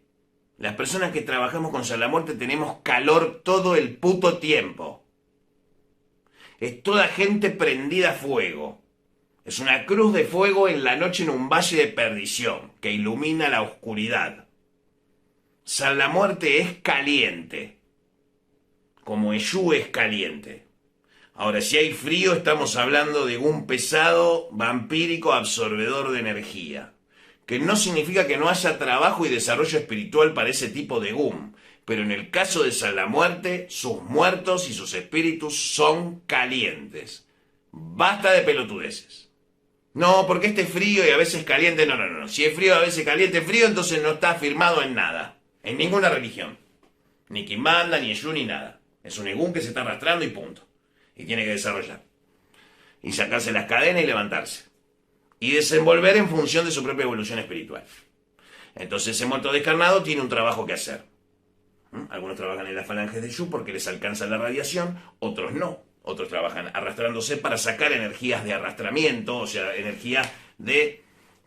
Las personas que trabajamos con San la Muerte tenemos calor todo el puto tiempo. Es toda gente prendida a fuego. Es una cruz de fuego en la noche en un valle de perdición que ilumina la oscuridad. San la Muerte es caliente, como Eshu es caliente. Ahora, si hay frío, estamos hablando de un pesado vampírico absorbedor de energía, que no significa que no haya trabajo y desarrollo espiritual para ese tipo de gum, pero en el caso de San la Muerte, sus muertos y sus espíritus son calientes. Basta de pelotudeces. No, porque este es frío y a veces caliente. No. Si es frío, a veces caliente, frío, entonces no está firmado en nada. En ninguna religión. Ni Kimbanda, ni Eshu, ni nada. Es un egún que se está arrastrando y punto. Y tiene que desarrollar. Y sacarse las cadenas y levantarse. Y desenvolver en función de su propia evolución espiritual. Entonces ese muerto descarnado tiene un trabajo que hacer. Algunos trabajan en las falanges de Eshu porque les alcanza la radiación, otros no. Otros trabajan arrastrándose para sacar energías de arrastramiento, o sea,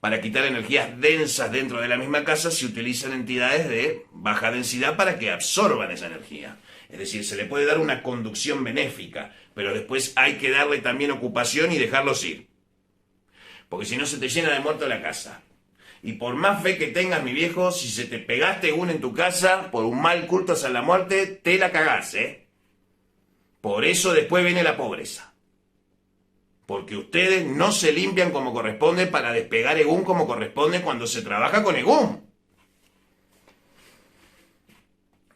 para quitar energías densas dentro de la misma casa, se utilizan entidades de baja densidad para que absorban esa energía. Es decir, se le puede dar una conducción benéfica, pero después hay que darle también ocupación y dejarlos ir. Porque si no se te llena de muerto la casa. Y por más fe que tengas, mi viejo, si se te pegaste uno en tu casa por un mal culto a San la Muerte, te la cagás, ¿eh? Por eso después viene la pobreza. Porque ustedes no se limpian como corresponde para despegar egún como corresponde cuando se trabaja con egún.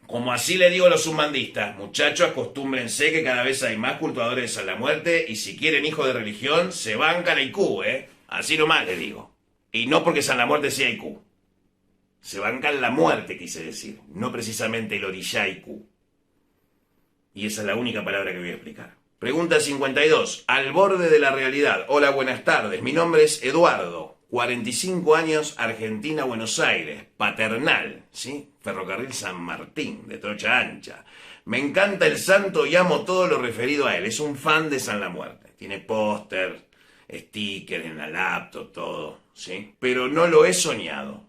Como así le digo a los umbandistas, muchachos, acostúmbrense que cada vez hay más cultuadores de San la Muerte y si quieren hijos de religión, se bancan a IQ, ¿eh? Así nomás les digo. Y no porque San la Muerte sea IQ. Se bancan la muerte, quise decir, no precisamente el orillá IQ. Y esa es la única palabra que voy a explicar. Pregunta 52. Al borde de la realidad. Hola, buenas tardes. Mi nombre es Eduardo. 45 años, Argentina, Buenos Aires. Paternal, ¿sí? Ferrocarril San Martín, de trocha ancha. Me encanta el santo y amo todo lo referido a él. Es un fan de San la Muerte. Tiene póster, sticker en la laptop, todo, ¿sí? Pero no lo he soñado.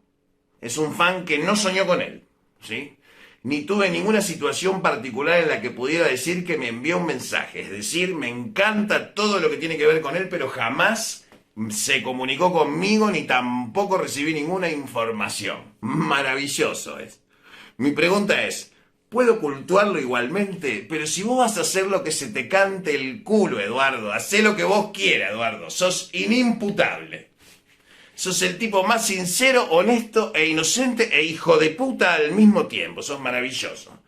Es un fan que no soñó con él, ¿sí? Ni tuve ninguna situación particular en la que pudiera decir que me envió un mensaje. Es decir, me encanta todo lo que tiene que ver con él, pero jamás se comunicó conmigo ni tampoco recibí ninguna información. Maravilloso es. Mi pregunta es, ¿puedo cultuarlo igualmente? Pero si vos vas a hacer lo que se te cante el culo, Eduardo, hacé lo que vos quieras, Eduardo. Sos inimputable. Sos el tipo más sincero, honesto e inocente e hijo de puta al mismo tiempo. Sos maravilloso.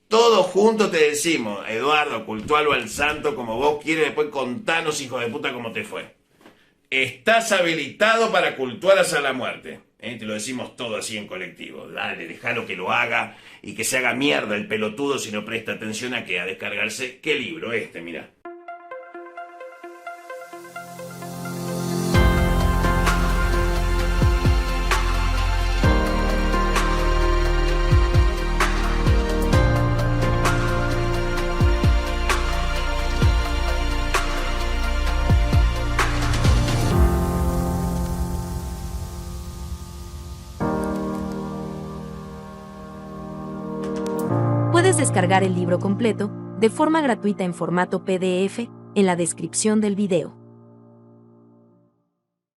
Todos juntos te decimos, Eduardo, cultualo al santo como vos quieres, después contanos, hijo de puta, cómo te fue. Estás habilitado para cultuar a San la Muerte. Te lo decimos todo así en colectivo. Dale, dejalo que lo haga y que se haga mierda el pelotudo si no presta atención a descargarse. ¿Qué libro? Mirá. Puedes descargar el libro completo, de forma gratuita en formato PDF, en la descripción del video.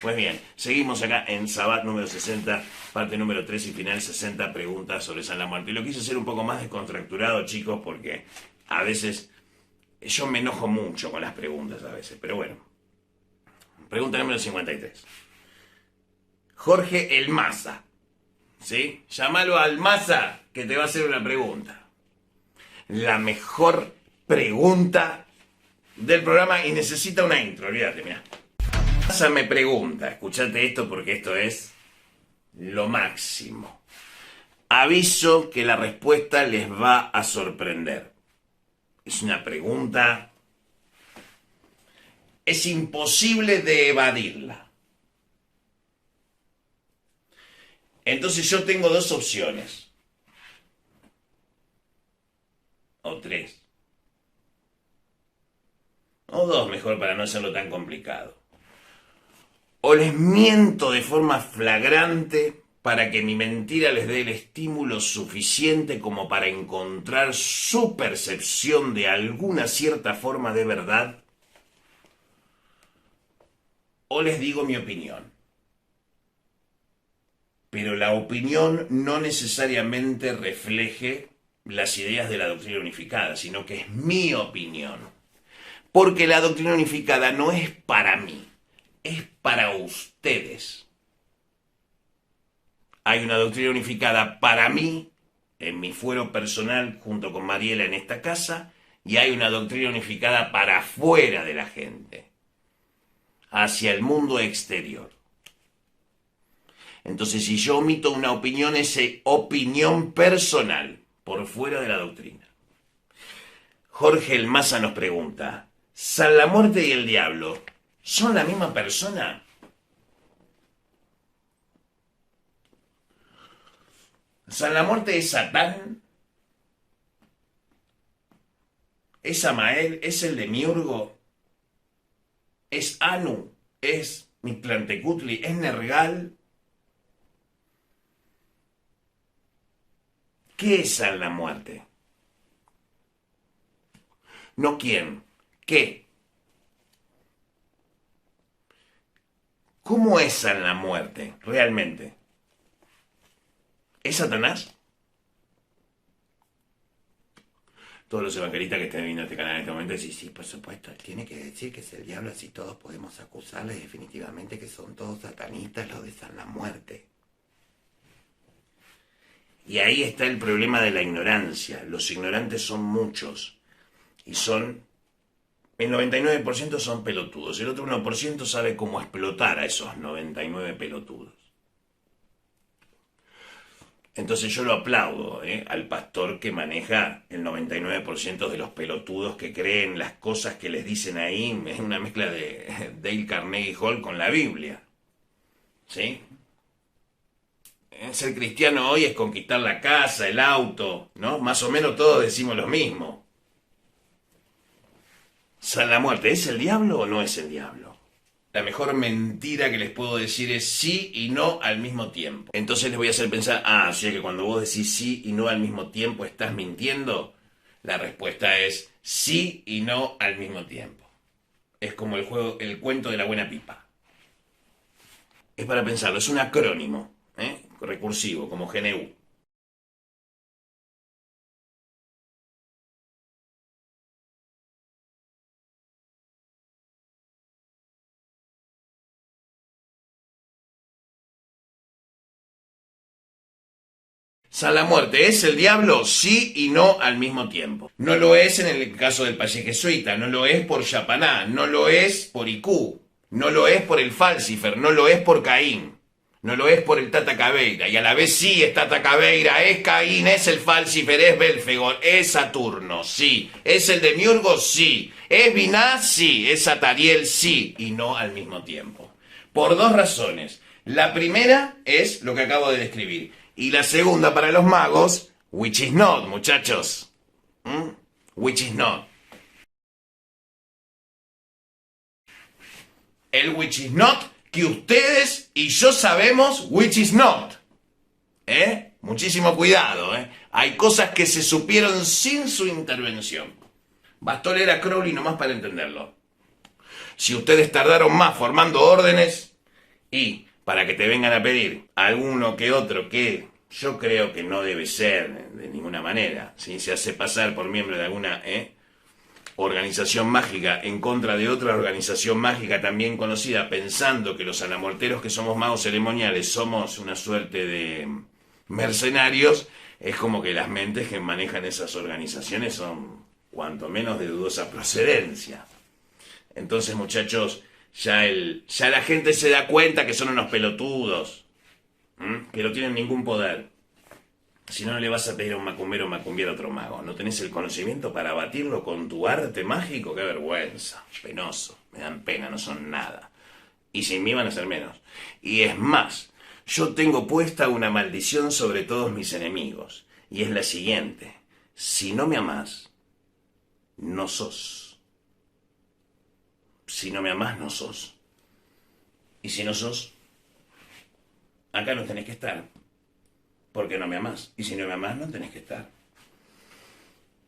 Pues bien, seguimos acá en Sabbat número 60, parte número 3 y final 60 preguntas sobre San la Muerte. Y lo quise hacer un poco más descontracturado, chicos, porque a veces yo me enojo mucho con las preguntas a veces. Pero bueno, pregunta número 53. Jorge el Maza, ¿sí? Llámalo al Maza que te va a hacer una pregunta. La mejor pregunta del programa y necesita una intro, olvídate, mira. Maza me pregunta, escuchate esto porque esto es lo máximo. Aviso que la respuesta les va a sorprender. Es una pregunta... Es imposible de evadirla. Entonces yo tengo dos opciones. O tres. O dos mejor para no hacerlo tan complicado. O les miento de forma flagrante para que mi mentira les dé el estímulo suficiente como para encontrar su percepción de alguna cierta forma de verdad. O les digo mi opinión. Pero la opinión no necesariamente refleje las ideas de la doctrina unificada, sino que es mi opinión. Porque la doctrina unificada no es para mí, es para ustedes. Hay una doctrina unificada para mí, en mi fuero personal, junto con Mariela en esta casa, y hay una doctrina unificada para afuera de la gente, hacia el mundo exterior. Entonces, si yo omito una opinión, es opinión personal, por fuera de la doctrina. Jorge el Maza nos pregunta, ¿San la Muerte y el Diablo son la misma persona? ¿San la Muerte es Satán? ¿Es Samael? ¿Es el Demiurgo? ¿Es Anu? ¿Es Mictlantecutli? ¿Es Nergal? ¿Qué es San la Muerte? No quién, ¿qué? ¿Cómo es San la Muerte realmente? ¿Es Satanás? Todos los evangelistas que estén viendo este canal en este momento dicen, sí, por supuesto, él tiene que decir que es el diablo, así todos podemos acusarle definitivamente que son todos satanistas los de San la Muerte. Y ahí está el problema de la ignorancia. Los ignorantes son muchos. Y son... El 99% son pelotudos. El otro 1% sabe cómo explotar a esos 99 pelotudos. Entonces yo lo aplaudo, al pastor que maneja el 99% de los pelotudos que creen las cosas que les dicen ahí. Es una mezcla de Dale Carnegie Hall con la Biblia. ¿Sí? Ser cristiano hoy es conquistar la casa, el auto, ¿no? Más o menos todos decimos lo mismo. San la Muerte, ¿es el diablo o no es el diablo? La mejor mentira que les puedo decir es sí y no al mismo tiempo. Entonces les voy a hacer pensar, o sea que cuando vos decís sí y no al mismo tiempo estás mintiendo. La respuesta es sí y no al mismo tiempo. Es como el juego, el cuento de la buena pipa. Es para pensarlo, es un acrónimo, recursivo, como GNU. San la Muerte, ¿es el diablo? Sí y no al mismo tiempo. No lo es en el caso del paye jesuita, no lo es por Yapaná, no lo es por Icú, no lo es por el Falcifer, no lo es por Caín, no lo es por el Tata Caveira, y a la vez sí es Tata Caveira, es Caín, es el Falcifer, es Belfegor, es Saturno, sí, es el Demiurgo, sí, es Binah, sí, es Satariel, sí, y no al mismo tiempo. Por dos razones. La primera es lo que acabo de describir. Y la segunda para los magos, which is not, muchachos. Which is not. El which is not que ustedes y yo sabemos which is not. Muchísimo cuidado, Hay cosas que se supieron sin su intervención. Bastó leer a Crowley nomás para entenderlo. Si ustedes tardaron más formando órdenes Y para que te vengan a pedir alguno que otro que yo creo que no debe ser de ninguna manera, ¿sí? Se hace pasar por miembro de alguna organización mágica en contra de otra organización mágica también conocida, pensando que los anamorteros que somos magos ceremoniales somos una suerte de mercenarios, es como que las mentes que manejan esas organizaciones son cuanto menos de dudosa procedencia. Entonces, muchachos, ya la gente se da cuenta que son unos pelotudos, que no tienen ningún poder. Si no, no le vas a pedir a un macumbero o macumbiera a otro mago. ¿No tenés el conocimiento para batirlo con tu arte mágico? ¡Qué vergüenza! Penoso. Me dan pena, no son nada. Y sin mí van a ser menos. Y es más, yo tengo puesta una maldición sobre todos mis enemigos. Y es la siguiente. Si no me amás, no sos. Si no me amás, no sos. Y si no sos, acá no tenés que estar. Porque no me amás. Y si no me amás, no tenés que estar.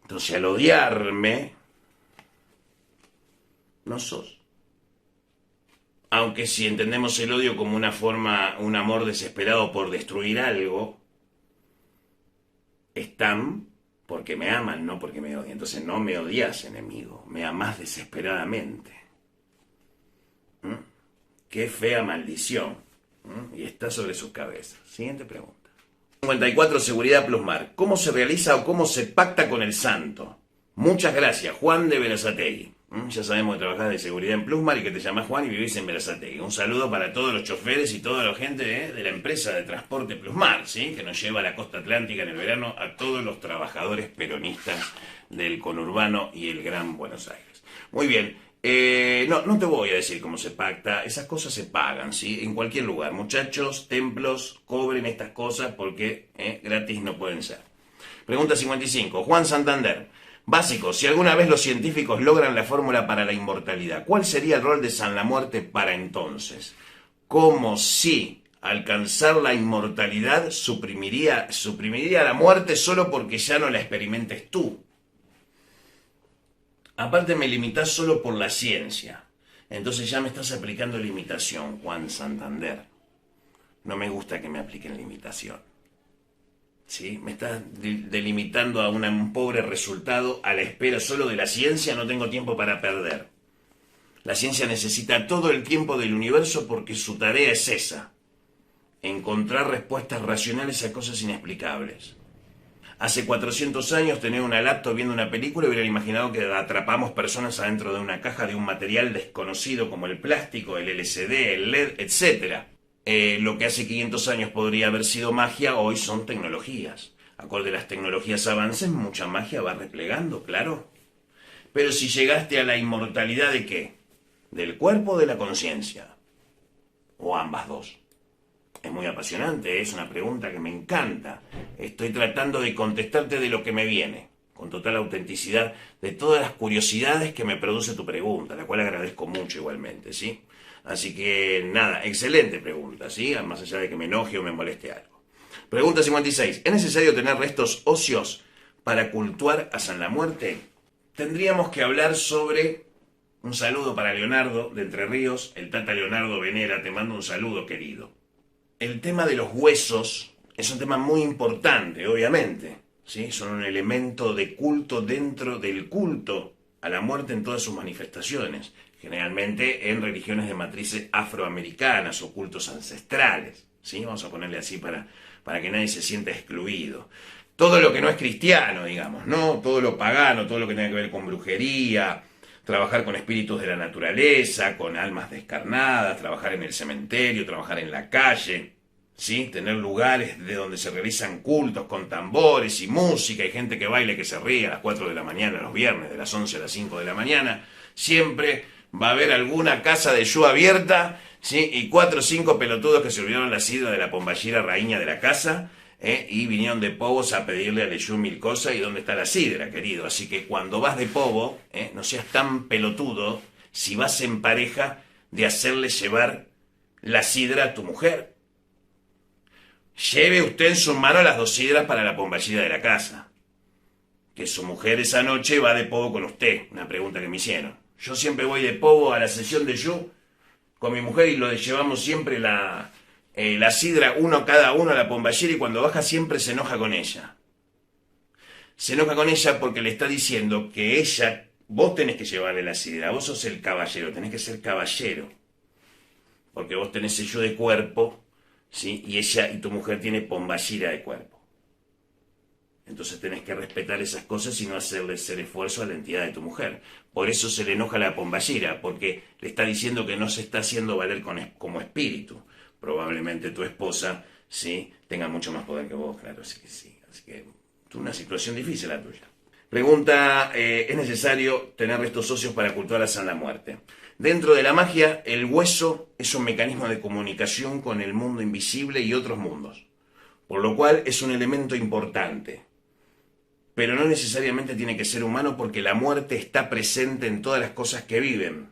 Entonces, al odiarme, no sos. Aunque si entendemos el odio como una forma, un amor desesperado por destruir algo, están porque me aman, no porque me odian. Entonces, no me odias, enemigo. Me amás desesperadamente. Qué fea maldición. Y está sobre sus cabezas. Siguiente pregunta. 54, Seguridad Plusmar. ¿Cómo se realiza o cómo se pacta con el santo? Muchas gracias, Juan de Berazategui. Ya sabemos que trabajás de seguridad en Plusmar y que te llamás Juan y vivís en Berazategui. Un saludo para todos los choferes y toda la gente de la empresa de transporte Plusmar, ¿sí? Que nos lleva a la costa atlántica en el verano a todos los trabajadores peronistas del conurbano y el Gran Buenos Aires. Muy bien. No te voy a decir cómo se pacta, esas cosas se pagan, ¿sí? En cualquier lugar. Muchachos, templos, cobren estas cosas porque gratis no pueden ser. Pregunta 55, Juan Santander. Básico, si alguna vez los científicos logran la fórmula para la inmortalidad, ¿cuál sería el rol de San la Muerte para entonces? Como si alcanzar la inmortalidad suprimiría la muerte solo porque ya no la experimentes tú. Aparte me limitás solo por la ciencia. Entonces ya me estás aplicando limitación, Juan Santander. No me gusta que me apliquen limitación. ¿Sí? Me estás delimitando a un pobre resultado a la espera solo de la ciencia. No tengo tiempo para perder. La ciencia necesita todo el tiempo del universo porque su tarea es esa. Encontrar respuestas racionales a cosas inexplicables. Hace 400 años tener una laptop viendo una película y hubiera imaginado que atrapamos personas adentro de una caja de un material desconocido como el plástico, el LCD, el LED, etc. Lo que hace 500 años podría haber sido magia, hoy son tecnologías. Acorde a las tecnologías avancen, mucha magia va replegando, claro. Pero si llegaste a la inmortalidad ¿de qué? ¿Del cuerpo o de la conciencia? O ambas dos. Es muy apasionante, es una pregunta que me encanta. Estoy tratando de contestarte de lo que me viene, con total autenticidad, de todas las curiosidades que me produce tu pregunta, la cual agradezco mucho igualmente, ¿sí? Así que, nada, excelente pregunta, ¿sí? Más allá de que me enoje o me moleste algo. Pregunta 56. ¿Es necesario tener restos óseos para cultuar a San la Muerte? Tendríamos que hablar sobre... Un saludo para Leonardo de Entre Ríos, el Tata Leonardo Venera, te mando un saludo, querido. El tema de los huesos es un tema muy importante, obviamente, ¿sí? Son un elemento de culto dentro del culto a la muerte en todas sus manifestaciones, generalmente en religiones de matrices afroamericanas o cultos ancestrales, ¿sí? Vamos a ponerle así para que nadie se sienta excluido. Todo lo que no es cristiano, digamos, ¿no? Todo lo pagano, todo lo que tenga que ver con brujería, trabajar con espíritus de la naturaleza, con almas descarnadas, trabajar en el cementerio, trabajar en la calle, ¿sí? Tener lugares de donde se realizan cultos con tambores y música y gente que baile, que se ríe a las 4 de la mañana los viernes, de las 11 a las 5 de la mañana. Siempre va a haber alguna casa de yu abierta, ¿sí? Y 4 o 5 pelotudos que se olvidaron la sidra de la pomballera raíña de la casa, y vinieron de Pobos a pedirle al Eshú mil cosas. ¿Y dónde está la sidra, querido? Así que cuando vas de Pobo, no seas tan pelotudo si vas en pareja de hacerle llevar la sidra a tu mujer. Lleve usted en su mano las 2 sidras para la pomballera de la casa. Que su mujer esa noche va de Pobo con usted. Una pregunta que me hicieron. Yo siempre voy de Pobo a la sesión de Yu con mi mujer y lo llevamos siempre la sidra, uno cada uno a la pomballera, y cuando baja siempre se enoja con ella. Se enoja con ella porque le está diciendo que ella, vos tenés que llevarle la sidra, vos sos el caballero, tenés que ser caballero. Porque vos tenés sello de cuerpo, ¿sí? Y ella y tu mujer tiene pomballera de cuerpo. Entonces tenés que respetar esas cosas y no hacerle hacer esfuerzo a la entidad de tu mujer. Por eso se le enoja la pomballera, porque le está diciendo que no se está haciendo valer como espíritu. Probablemente tu esposa, sí, tenga mucho más poder que vos, claro, así que sí. Así que es una situación difícil la tuya. Pregunta, ¿es necesario tener restos óseos para cultuar a la muerte? Dentro de la magia, el hueso es un mecanismo de comunicación con el mundo invisible y otros mundos, por lo cual es un elemento importante. Pero no necesariamente tiene que ser humano, porque la muerte está presente en todas las cosas que viven.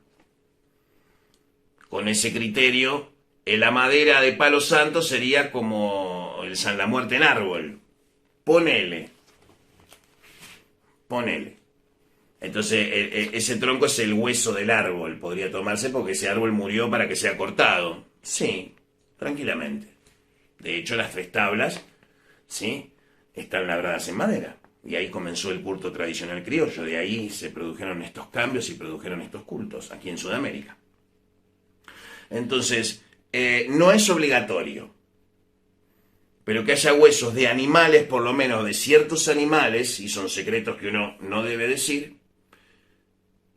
Con ese criterio, la madera de palo santo sería como el San la Muerte en árbol. Ponele. Entonces, ese tronco es el hueso del árbol, podría tomarse, porque ese árbol murió para que sea cortado. Sí, tranquilamente. De hecho, las 3 tablas, sí, están labradas en madera. Y ahí comenzó el culto tradicional criollo. De ahí se produjeron estos cambios y produjeron estos cultos aquí en Sudamérica. Entonces, no es obligatorio, pero que haya huesos de animales, por lo menos de ciertos animales, y son secretos que uno no debe decir,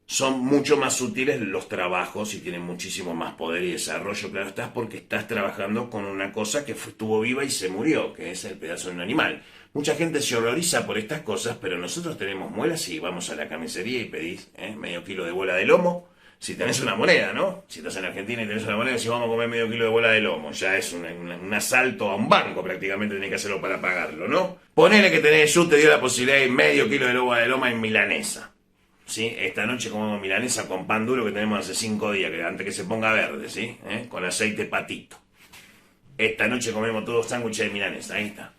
son mucho más útiles los trabajos y tienen muchísimo más poder y desarrollo, claro estás, porque estás trabajando con una cosa que estuvo viva y se murió, que es el pedazo de un animal. Mucha gente se horroriza por estas cosas, pero nosotros tenemos muelas y vamos a la carnicería y pedís medio kilo de bola de lomo. Si tenés una moneda, ¿no? Si estás en Argentina y tenés una moneda, si vamos a comer medio kilo de bola de lomo, ya es un asalto a un banco, prácticamente tenés que hacerlo para pagarlo, ¿no? Ponele que yo te dio la posibilidad de medio kilo de bola de lomo en milanesa. ¿Sí? Esta noche comemos milanesa con pan duro que tenemos hace 5 días, que antes que se ponga verde, ¿sí? Con aceite patito. Esta noche comemos todos sándwiches de milanesa, ahí está.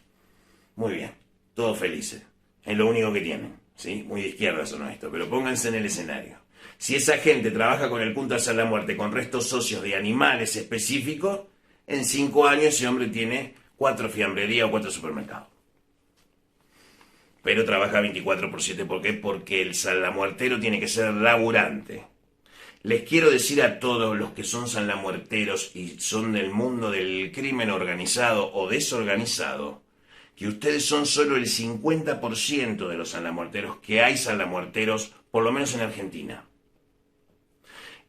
Muy bien, todos felices. Es lo único que tienen, ¿sí? Muy de izquierda son esto, pero pónganse en el escenario. Si esa gente trabaja con el culto hacia la muerte, con restos óseos de animales específicos, en 5 años ese hombre tiene 4 fiambrerías o 4 supermercados. Pero trabaja 24/7, ¿por qué? Porque el salamuertero tiene que ser laburante. Les quiero decir a todos los que son salamuerteros y son del mundo del crimen organizado o desorganizado, que ustedes son solo el 50% de los salamuerteros, que hay salamuerteros, por lo menos en Argentina.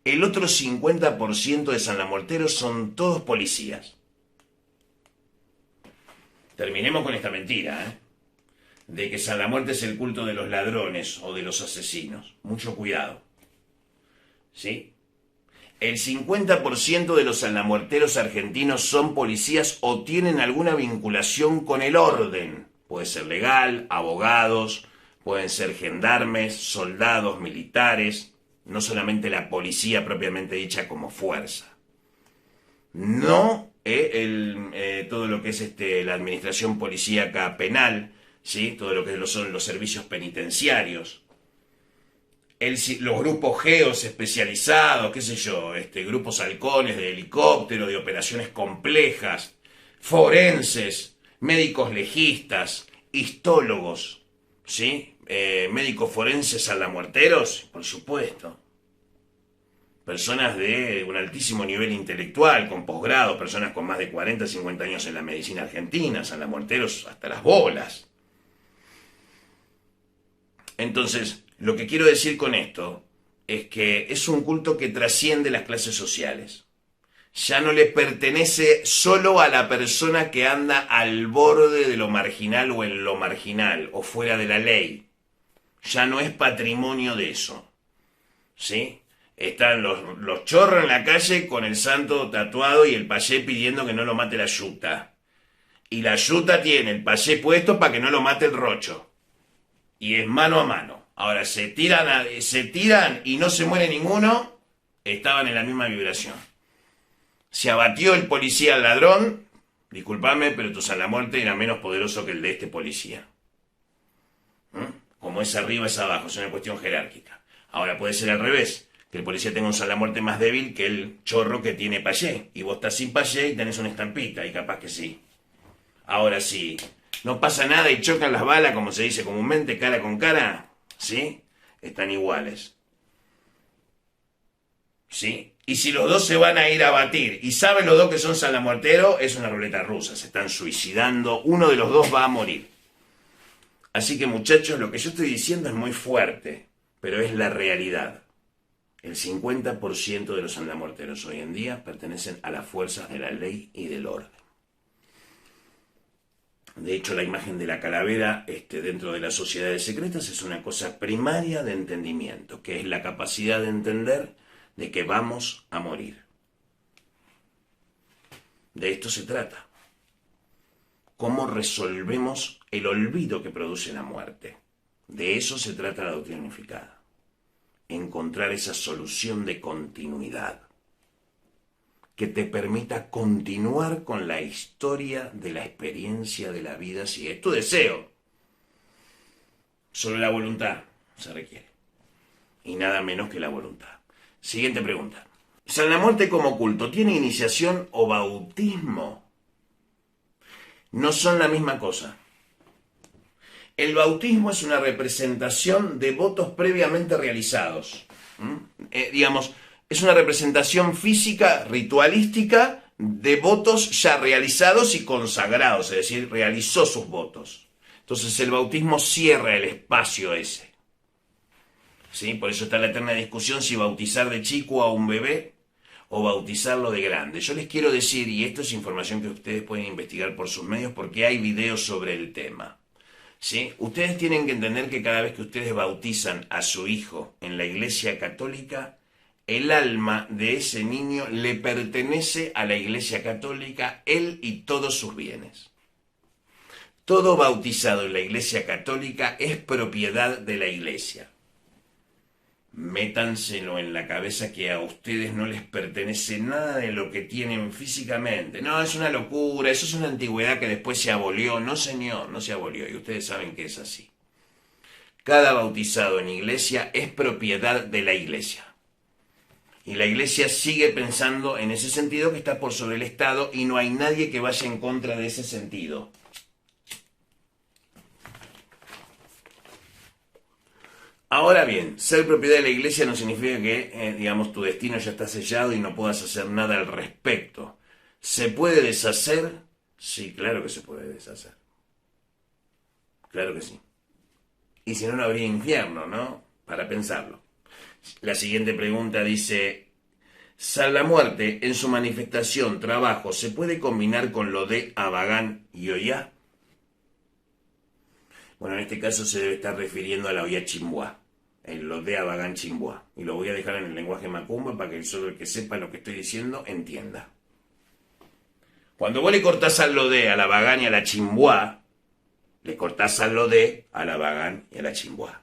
El otro 50% de salamuerteros son todos policías. Terminemos con esta mentira, de que San la Muerte es el culto de los ladrones o de los asesinos. Mucho cuidado. ¿Sí? El 50% de los sanlamuerteros argentinos son policías o tienen alguna vinculación con el orden. Puede ser legal, abogados, pueden ser gendarmes, soldados, militares, no solamente la policía propiamente dicha como fuerza. No todo lo que es la administración policíaca penal, ¿sí? Todo lo que son los servicios penitenciarios. Los grupos geos especializados, qué sé yo, grupos halcones de helicóptero, de operaciones complejas, forenses, médicos legistas, histólogos, ¿sí? Médicos forenses salamuerteros, por supuesto. Personas de un altísimo nivel intelectual, con posgrado, personas con más de 40, 50 años en la medicina argentina, salamuerteros hasta las bolas. Entonces, lo que quiero decir con esto es que es un culto que trasciende las clases sociales. Ya no le pertenece solo a la persona que anda al borde de lo marginal o en lo marginal o fuera de la ley. Ya no es patrimonio de eso. ¿Sí? Están los chorros en la calle con el santo tatuado y el payé pidiendo que no lo mate la yuta. Y la yuta tiene el payé puesto para que no lo mate el rocho. Y es mano a mano. Ahora, se tiran y no se muere ninguno, estaban en la misma vibración. Se abatió el policía al ladrón, discúlpame, pero tu salamuerte era menos poderoso que el de este policía. Como es arriba es abajo, es una cuestión jerárquica. Ahora puede ser al revés, Que el policía tenga un salamuerte más débil que el chorro que tiene payé. Y vos estás sin payé y tenés una estampita, y capaz que sí. Ahora sí, no pasa nada y chocan las balas, como se dice comúnmente, cara con cara, ¿sí? Están iguales. ¿Sí? Y si los dos se van a ir a batir y saben los dos que son salamuerteros, es una ruleta rusa, se están suicidando, uno de los dos va a morir. Así que muchachos, lo que yo estoy diciendo es muy fuerte, pero es la realidad. El 50% de los salamuerteros hoy en día pertenecen a las fuerzas de la ley y del orden. De hecho, la imagen de la calavera dentro de las sociedades secretas es una cosa primaria de entendimiento, que es la capacidad de entender de que vamos a morir. De esto se trata. ¿Cómo resolvemos el olvido que produce la muerte? De eso se trata la doctrina unificada. Encontrar esa solución de continuidad que te permita continuar con la historia de la experiencia de la vida si es tu deseo. Solo la voluntad se requiere. Y nada menos que la voluntad. Siguiente pregunta. ¿San la muerte como culto tiene iniciación o bautismo? No son la misma cosa. El bautismo es una representación de votos previamente realizados. Es una representación física, ritualística, de votos ya realizados y consagrados, es decir, realizó sus votos. Entonces el bautismo cierra el espacio ese. ¿Sí? Por eso está la eterna discusión si bautizar de chico a un bebé o bautizarlo de grande. Yo les quiero decir, y esto es información que ustedes pueden investigar por sus medios porque hay videos sobre el tema. ¿Sí? Ustedes tienen que entender que cada vez que ustedes bautizan a su hijo en la Iglesia Católica, el alma de ese niño le pertenece a la Iglesia Católica, él y todos sus bienes. Todo bautizado en la Iglesia Católica es propiedad de la Iglesia. Métanselo en la cabeza que a ustedes no les pertenece nada de lo que tienen físicamente. No, es una locura, eso es una antigüedad que después se abolió. No, señor, no se abolió y ustedes saben que es así. Cada bautizado en iglesia es propiedad de la iglesia. Y la iglesia sigue pensando en ese sentido que está por sobre el Estado y no hay nadie que vaya en contra de ese sentido. Ahora bien, ser propiedad de la iglesia no significa que, tu destino ya está sellado y no puedas hacer nada al respecto. ¿Se puede deshacer? Sí, claro que se puede deshacer. Claro que sí. Y si no, no habría infierno, ¿no? Para pensarlo. La siguiente pregunta dice, ¿San la muerte en su manifestación, trabajo, se puede combinar con lo de Abagán y Oyá? Bueno, en este caso se debe estar refiriendo a la Oyá Chimbuá, en lo de Abagán Chimbuá. Y lo voy a dejar en el lenguaje macumba para que solo el que sepa lo que estoy diciendo entienda. Cuando vos le cortás al lo de a la Abagán y a la Chimbuá, le cortás al lo de a la Abagán y a la Chimbuá.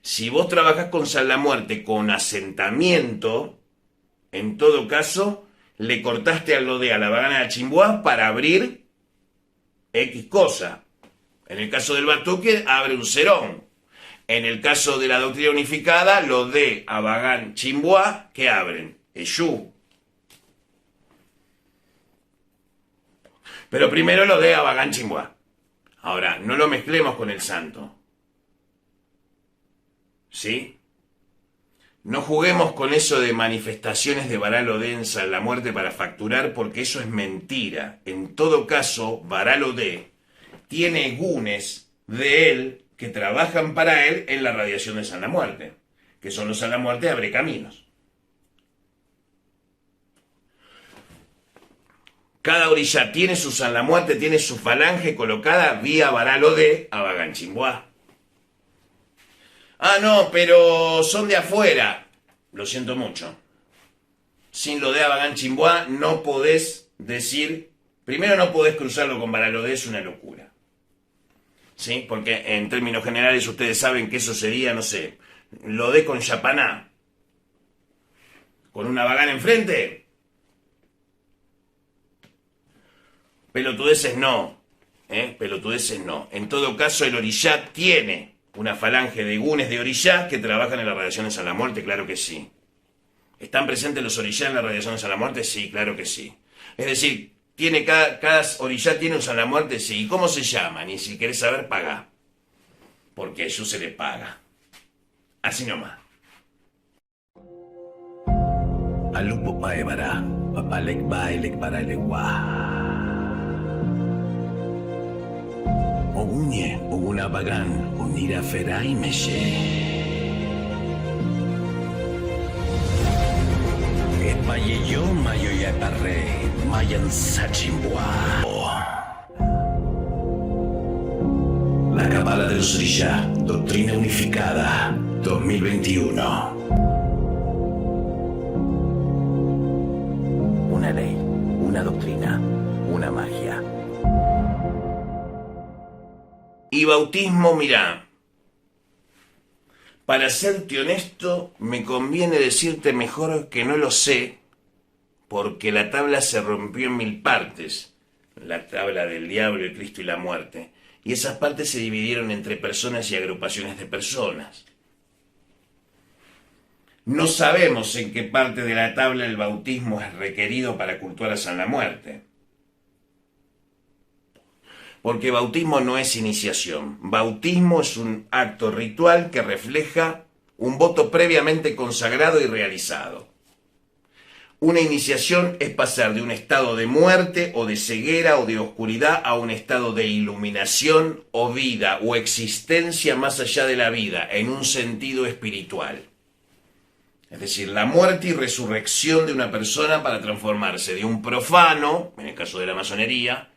Si vos trabajás con San la muerte con asentamiento, en todo caso, le cortaste al lo de a la Abagán y a la Chimbuá para abrir X cosa. En el caso del Batuque, abre un cerón. En el caso de la doctrina unificada, lo de Abagán Chimbuá, ¿qué abren? Eyú. Pero primero lo de Abagán Chimbuá. Ahora, no lo mezclemos con el santo. ¿Sí? No juguemos con eso de manifestaciones de Bará-Lodé en San la muerte para facturar, porque eso es mentira. En todo caso, Bará-Lodé tiene gunes de él que trabajan para él en la radiación de San la muerte, que son los San la muerte abre caminos. Cada orilla tiene su San la muerte, tiene su falange colocada vía Bará-Lodé a Abagán Chimbuá. Ah, no, pero son de afuera. Lo siento mucho. Sin lo de Abagán Chimbuá no podés decir... Primero no podés cruzarlo con Bará-Lodé, es una locura. ¿Sí? Porque en términos generales ustedes saben que eso sería, no sé, Lodé con Yapaná. ¿Con una Abagán enfrente? Pelotudeces no. Pelotudeces no. En todo caso el orillá tiene una falange de gunes de orillá que trabajan en las radiaciones a la muerte, claro que sí. ¿Están presentes los orillá en las radiaciones a la muerte? Sí, claro que sí. Es decir, cada orillá tiene un San la muerte, sí. ¿Y cómo se llaman? Y si querés saber, paga. Porque a ellos se les paga. Así nomás. Alupo paebara, papalek bailek paralegua. Ogunye, oguna bagan, unira ferai meshe. Mayeyo, mayoya parre, mayan sachimbua. La Cábala de los Orishá, Doctrina Unificada, 2021. Una ley, una doctrina, una magia. Y bautismo, mirá. Para serte honesto, me conviene decirte mejor que no lo sé, porque la tabla se rompió en 1000 partes, la tabla del diablo, el Cristo y la muerte, y esas partes se dividieron entre personas y agrupaciones de personas. No sabemos en qué parte de la tabla el bautismo es requerido para cultuar a San la Muerte. Porque bautismo no es iniciación. Bautismo es un acto ritual que refleja un voto previamente consagrado y realizado. Una iniciación es pasar de un estado de muerte o de ceguera o de oscuridad a un estado de iluminación o vida o existencia más allá de la vida, en un sentido espiritual. Es decir, la muerte y resurrección de una persona para transformarse de un profano, en el caso de la masonería,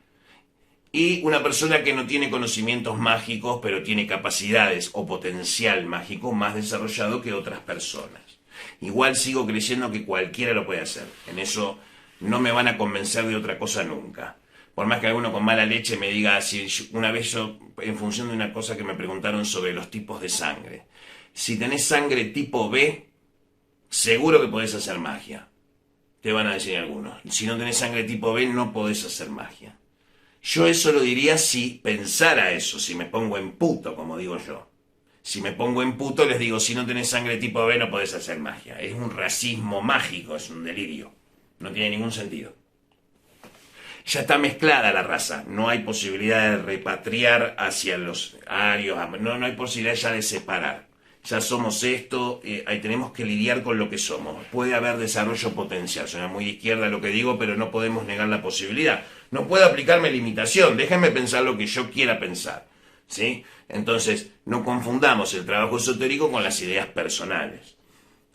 y una persona que no tiene conocimientos mágicos, pero tiene capacidades o potencial mágico más desarrollado que otras personas. Igual sigo creyendo que cualquiera lo puede hacer. En eso no me van a convencer de otra cosa nunca. Por más que alguno con mala leche me diga, si una vez yo, en función de una cosa que me preguntaron sobre los tipos de sangre, si tenés sangre tipo B, seguro que podés hacer magia. Te van a decir algunos. Si no tenés sangre tipo B, no podés hacer magia. Yo eso lo diría si pensara eso, si me pongo en puto, como digo yo. Si me pongo en puto, les digo, si no tenés sangre tipo B, no podés hacer magia. Es un racismo mágico, es un delirio. No tiene ningún sentido. Ya está mezclada la raza. No hay posibilidad de repatriar hacia los arios. No hay posibilidad ya de separar. Ya somos esto, ahí tenemos que lidiar con lo que somos. Puede haber desarrollo potencial. Suena muy de izquierda lo que digo, pero no podemos negar la posibilidad. No puedo aplicarme limitación. Déjenme pensar lo que yo quiera pensar. ¿Sí? Entonces, no confundamos el trabajo esotérico con las ideas personales.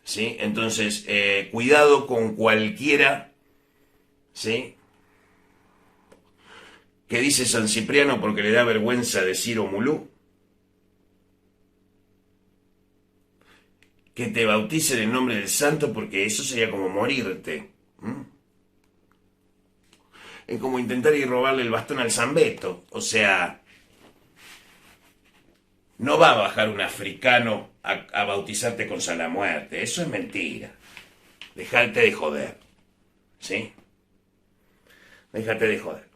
¿Sí? Entonces, cuidado con cualquiera, ¿sí?, que dice San Cipriano porque le da vergüenza decir Omulú, que te bauticen en nombre del santo, porque eso sería como morirte. Es como intentar ir robarle el bastón al San Beto. O sea, no va a bajar un africano a bautizarte con San la Muerte. Eso es mentira. Dejate de joder. ¿Sí? Déjate de joder.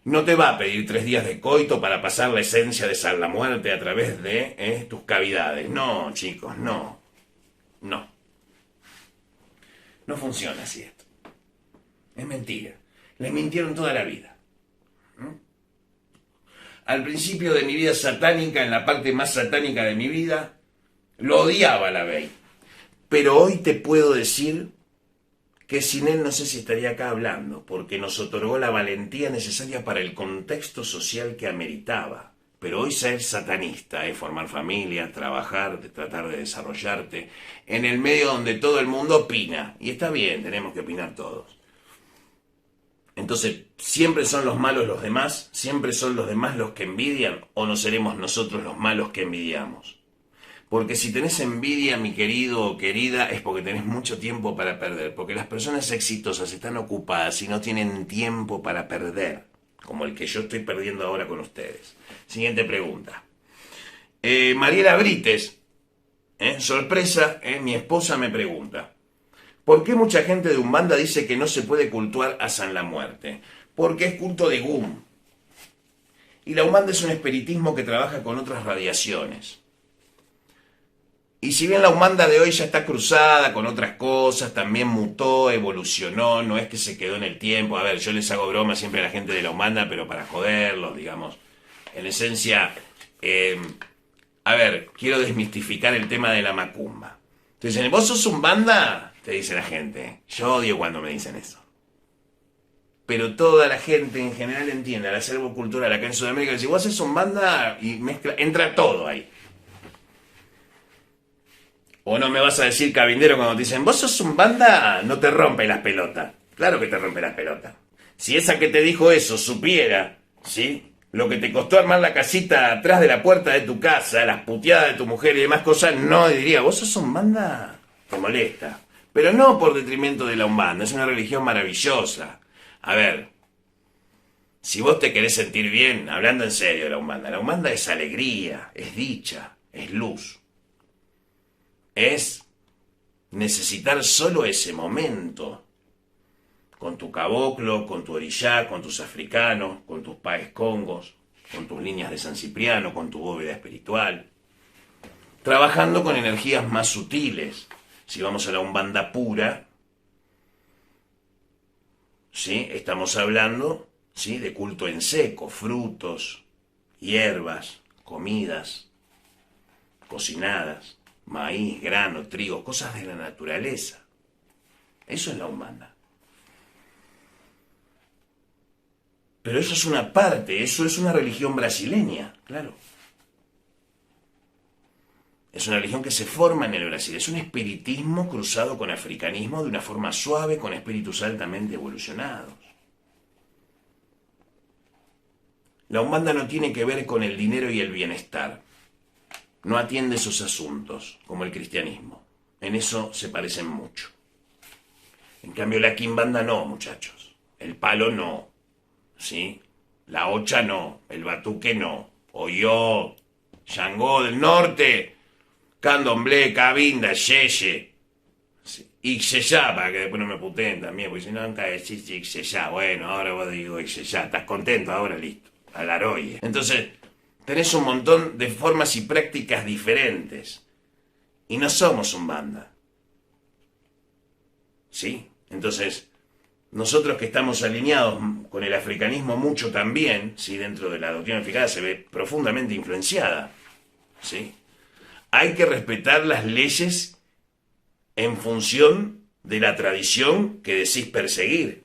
No te va a pedir 3 días de coito para pasar la esencia de San la Muerte a través de tus cavidades. No, chicos, no. No. No funciona así esto. Es mentira. Les mintieron toda la vida. Al principio de mi vida satánica, en la parte más satánica de mi vida, lo odiaba a la Bey. Pero hoy te puedo decir que sin él no sé si estaría acá hablando, porque nos otorgó la valentía necesaria para el contexto social que ameritaba. Pero hoy ser satanista es formar familia, trabajar, tratar de desarrollarte en el medio donde todo el mundo opina. Y está bien, tenemos que opinar todos. Entonces, ¿siempre son los malos los demás? ¿Siempre son los demás los que envidian? ¿O no seremos nosotros los malos que envidiamos? Porque si tenés envidia, mi querido o querida, es porque tenés mucho tiempo para perder. Porque las personas exitosas están ocupadas y no tienen tiempo para perder. Como el que yo estoy perdiendo ahora con ustedes. Siguiente pregunta. Mariela Brites, sorpresa, mi esposa me pregunta: ¿por qué mucha gente de Umbanda dice que no se puede cultuar a San la Muerte? Porque es culto de Gum. Y la Umbanda es un espiritismo que trabaja con otras radiaciones. Y si bien la Umbanda de hoy ya está cruzada con otras cosas, también mutó, evolucionó, no es que se quedó en el tiempo. A ver, yo les hago broma siempre a la gente de la Umbanda, pero para joderlos, digamos. En esencia, a ver, quiero desmistificar el tema de la macumba. Entonces, ¿vos sos Umbanda? Te dice la gente. Yo odio cuando me dicen eso. Pero toda la gente en general entiende, al acervo cultural acá en Sudamérica, si vos haces Umbanda y mezcla, entra todo ahí. O no me vas a decir cabindero cuando te dicen, vos sos Umbanda, no te rompe las pelotas. Claro que te rompe las pelotas. Si esa que te dijo eso supiera, ¿sí?, lo que te costó armar la casita atrás de la puerta de tu casa, las puteadas de tu mujer y demás cosas, no diría, vos sos Umbanda, te molesta. Pero no por detrimento de la Umbanda, es una religión maravillosa. A ver, si vos te querés sentir bien, hablando en serio de la Umbanda es alegría, es dicha, es luz. Es necesitar solo ese momento, con tu caboclo, con tu orillá, con tus africanos, con tus paes congos, con tus líneas de San Cipriano, con tu bóveda espiritual, trabajando con energías más sutiles. Si vamos a la Umbanda pura, ¿sí?, estamos hablando, ¿sí?, de culto en seco, frutos, hierbas, comidas, cocinadas, maíz, grano, trigo, cosas de la naturaleza. Eso es la Umbanda. Pero eso es una parte, eso es una religión brasileña, claro. Es una religión que se forma en el Brasil, es un espiritismo cruzado con africanismo de una forma suave, con espíritus altamente evolucionados. La Umbanda no tiene que ver con el dinero y el bienestar. No atiende esos asuntos, como el cristianismo. En eso se parecen mucho. En cambio, la quimbanda no, muchachos. El palo no. ¿Sí? La ocha no. El batuque no. Oyó, Yangó del norte, Candomblé, Cabinda, Yeye. Sí. Ixeyá, para que después no me puteen también, porque si no, nunca decís Ixeyá. Bueno, ahora vos digo Ixeyá. ¿Estás contento? Ahora listo. A la roye. Entonces, tenés un montón de formas y prácticas diferentes. Y no somos Umbanda. ¿Sí? Entonces, nosotros que estamos alineados con el africanismo mucho también, ¿sí?, dentro de la doctrina africana se ve profundamente influenciada. ¿Sí? Hay que respetar las leyes en función de la tradición que decís perseguir.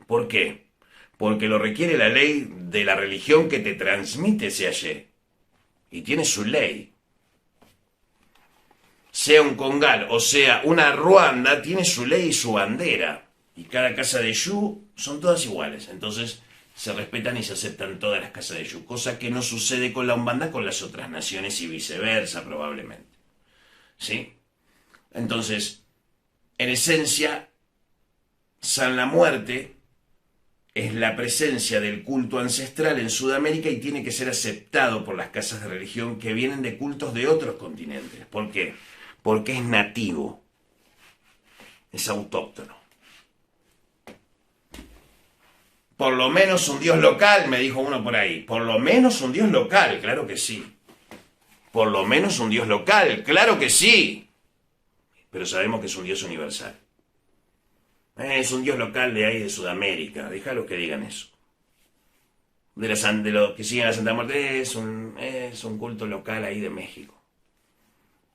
¿Por qué? Porque lo requiere la ley de la religión que te transmite ese ayé. Y tiene su ley. Sea un congal o sea una ruanda, tiene su ley y su bandera. Y cada casa de Yu son todas iguales. Entonces se respetan y se aceptan todas las casas de Yu. Cosa que no sucede con la Umbanda con las otras naciones y viceversa probablemente. ¿Sí? Entonces, en esencia, San la Muerte es la presencia del culto ancestral en Sudamérica y tiene que ser aceptado por las casas de religión que vienen de cultos de otros continentes. ¿Por qué? Porque es nativo, es autóctono. Por lo menos un dios local, me dijo uno por ahí. Por lo menos un dios local, claro que sí. Por lo menos un dios local, claro que sí. Pero sabemos que es un dios universal. Es un dios local de ahí de Sudamérica. Déjalo que digan eso. De los que siguen a Santa Muerte, es un culto local ahí de México.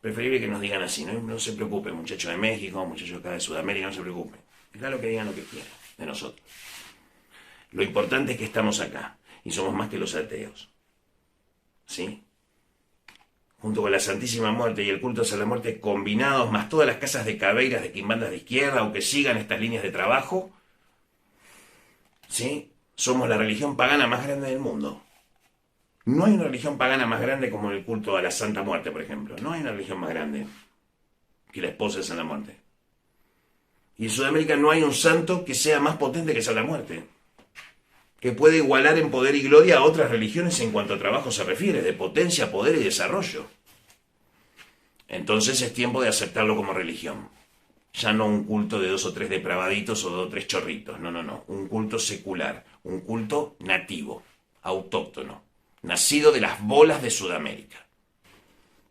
Preferible que nos digan así, no se preocupen, muchachos de México, muchachos acá de Sudamérica, no se preocupen. Déjalo que digan lo que quieran de nosotros. Lo importante es que estamos acá y somos más que los ateos. ¿Sí? Junto con la Santísima Muerte y el culto a la muerte combinados, más todas las casas de cabeiras de quimbandas de izquierda o que sigan estas líneas de trabajo, ¿sí?, somos la religión pagana más grande del mundo. No hay una religión pagana más grande como el culto a la Santa Muerte, por ejemplo. No hay una religión más grande que la esposa de San la Muerte. Y en Sudamérica no hay un santo que sea más potente que San la Muerte, que puede igualar en poder y gloria a otras religiones en cuanto a trabajo se refiere, de potencia, poder y desarrollo. Entonces es tiempo de aceptarlo como religión. Ya no un culto de 2 o 3 depravaditos o 2 o 3 chorritos. No, no, no. Un culto secular. Un culto nativo, autóctono, nacido de las bolas de Sudamérica.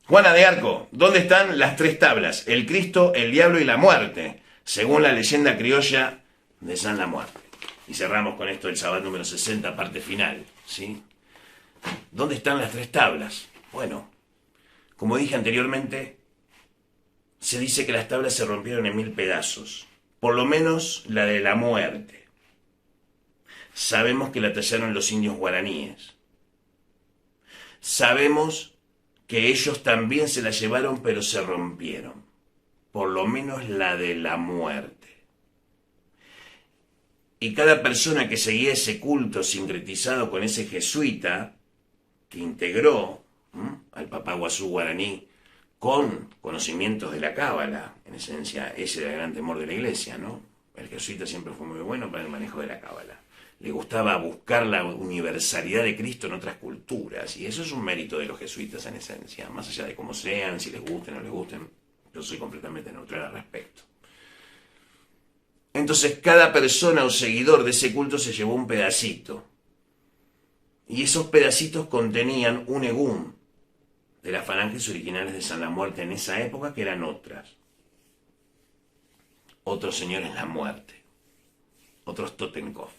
Juana de Arco, ¿dónde están las 3 tablas? El Cristo, el diablo y la muerte, según la leyenda criolla de San la Muerte. Y cerramos con esto el Sabbat número 60, parte final, ¿sí? ¿Dónde están las 3 tablas? Bueno, como dije anteriormente, se dice que las tablas se rompieron en 1000 pedazos, por lo menos la de la muerte. Sabemos que la tallaron los indios guaraníes. Sabemos que ellos también se la llevaron, pero se rompieron. Por lo menos la de la muerte. Y cada persona que seguía ese culto sincretizado con ese jesuita, que integró al papá Guazú guaraní con conocimientos de la cábala, en esencia ese era el gran temor de la iglesia, ¿no? El jesuita siempre fue muy bueno para el manejo de la cábala. Le gustaba buscar la universalidad de Cristo en otras culturas, y eso es un mérito de los jesuitas en esencia, más allá de cómo sean, si les gusten o no les gusten, yo soy completamente neutral al respecto. Entonces cada persona o seguidor de ese culto se llevó un pedacito, y esos pedacitos contenían un egún de las falanges originales de San la Muerte en esa época, que eran otras. Otros señores la muerte, otros Totenkopf.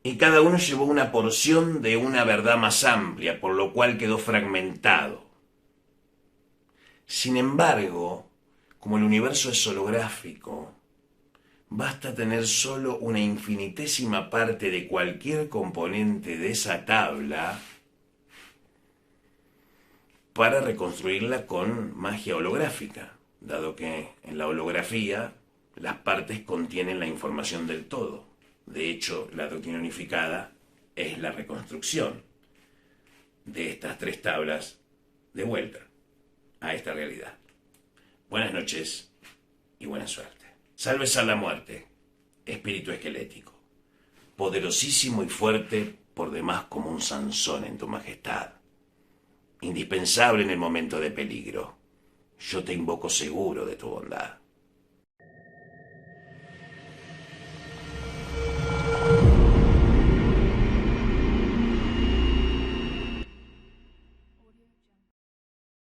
Y cada uno llevó una porción de una verdad más amplia, por lo cual quedó fragmentado. Sin embargo, como el universo es holográfico, basta tener solo una infinitésima parte de cualquier componente de esa tabla para reconstruirla con magia holográfica, dado que en la holografía las partes contienen la información del todo. De hecho, la doctrina unificada es la reconstrucción de estas 3 tablas de vuelta a esta realidad. Buenas noches y buena suerte. Salve San la Muerte, espíritu esquelético, poderosísimo y fuerte por demás como un Sansón en tu majestad, indispensable en el momento de peligro. Yo te invoco seguro de tu bondad.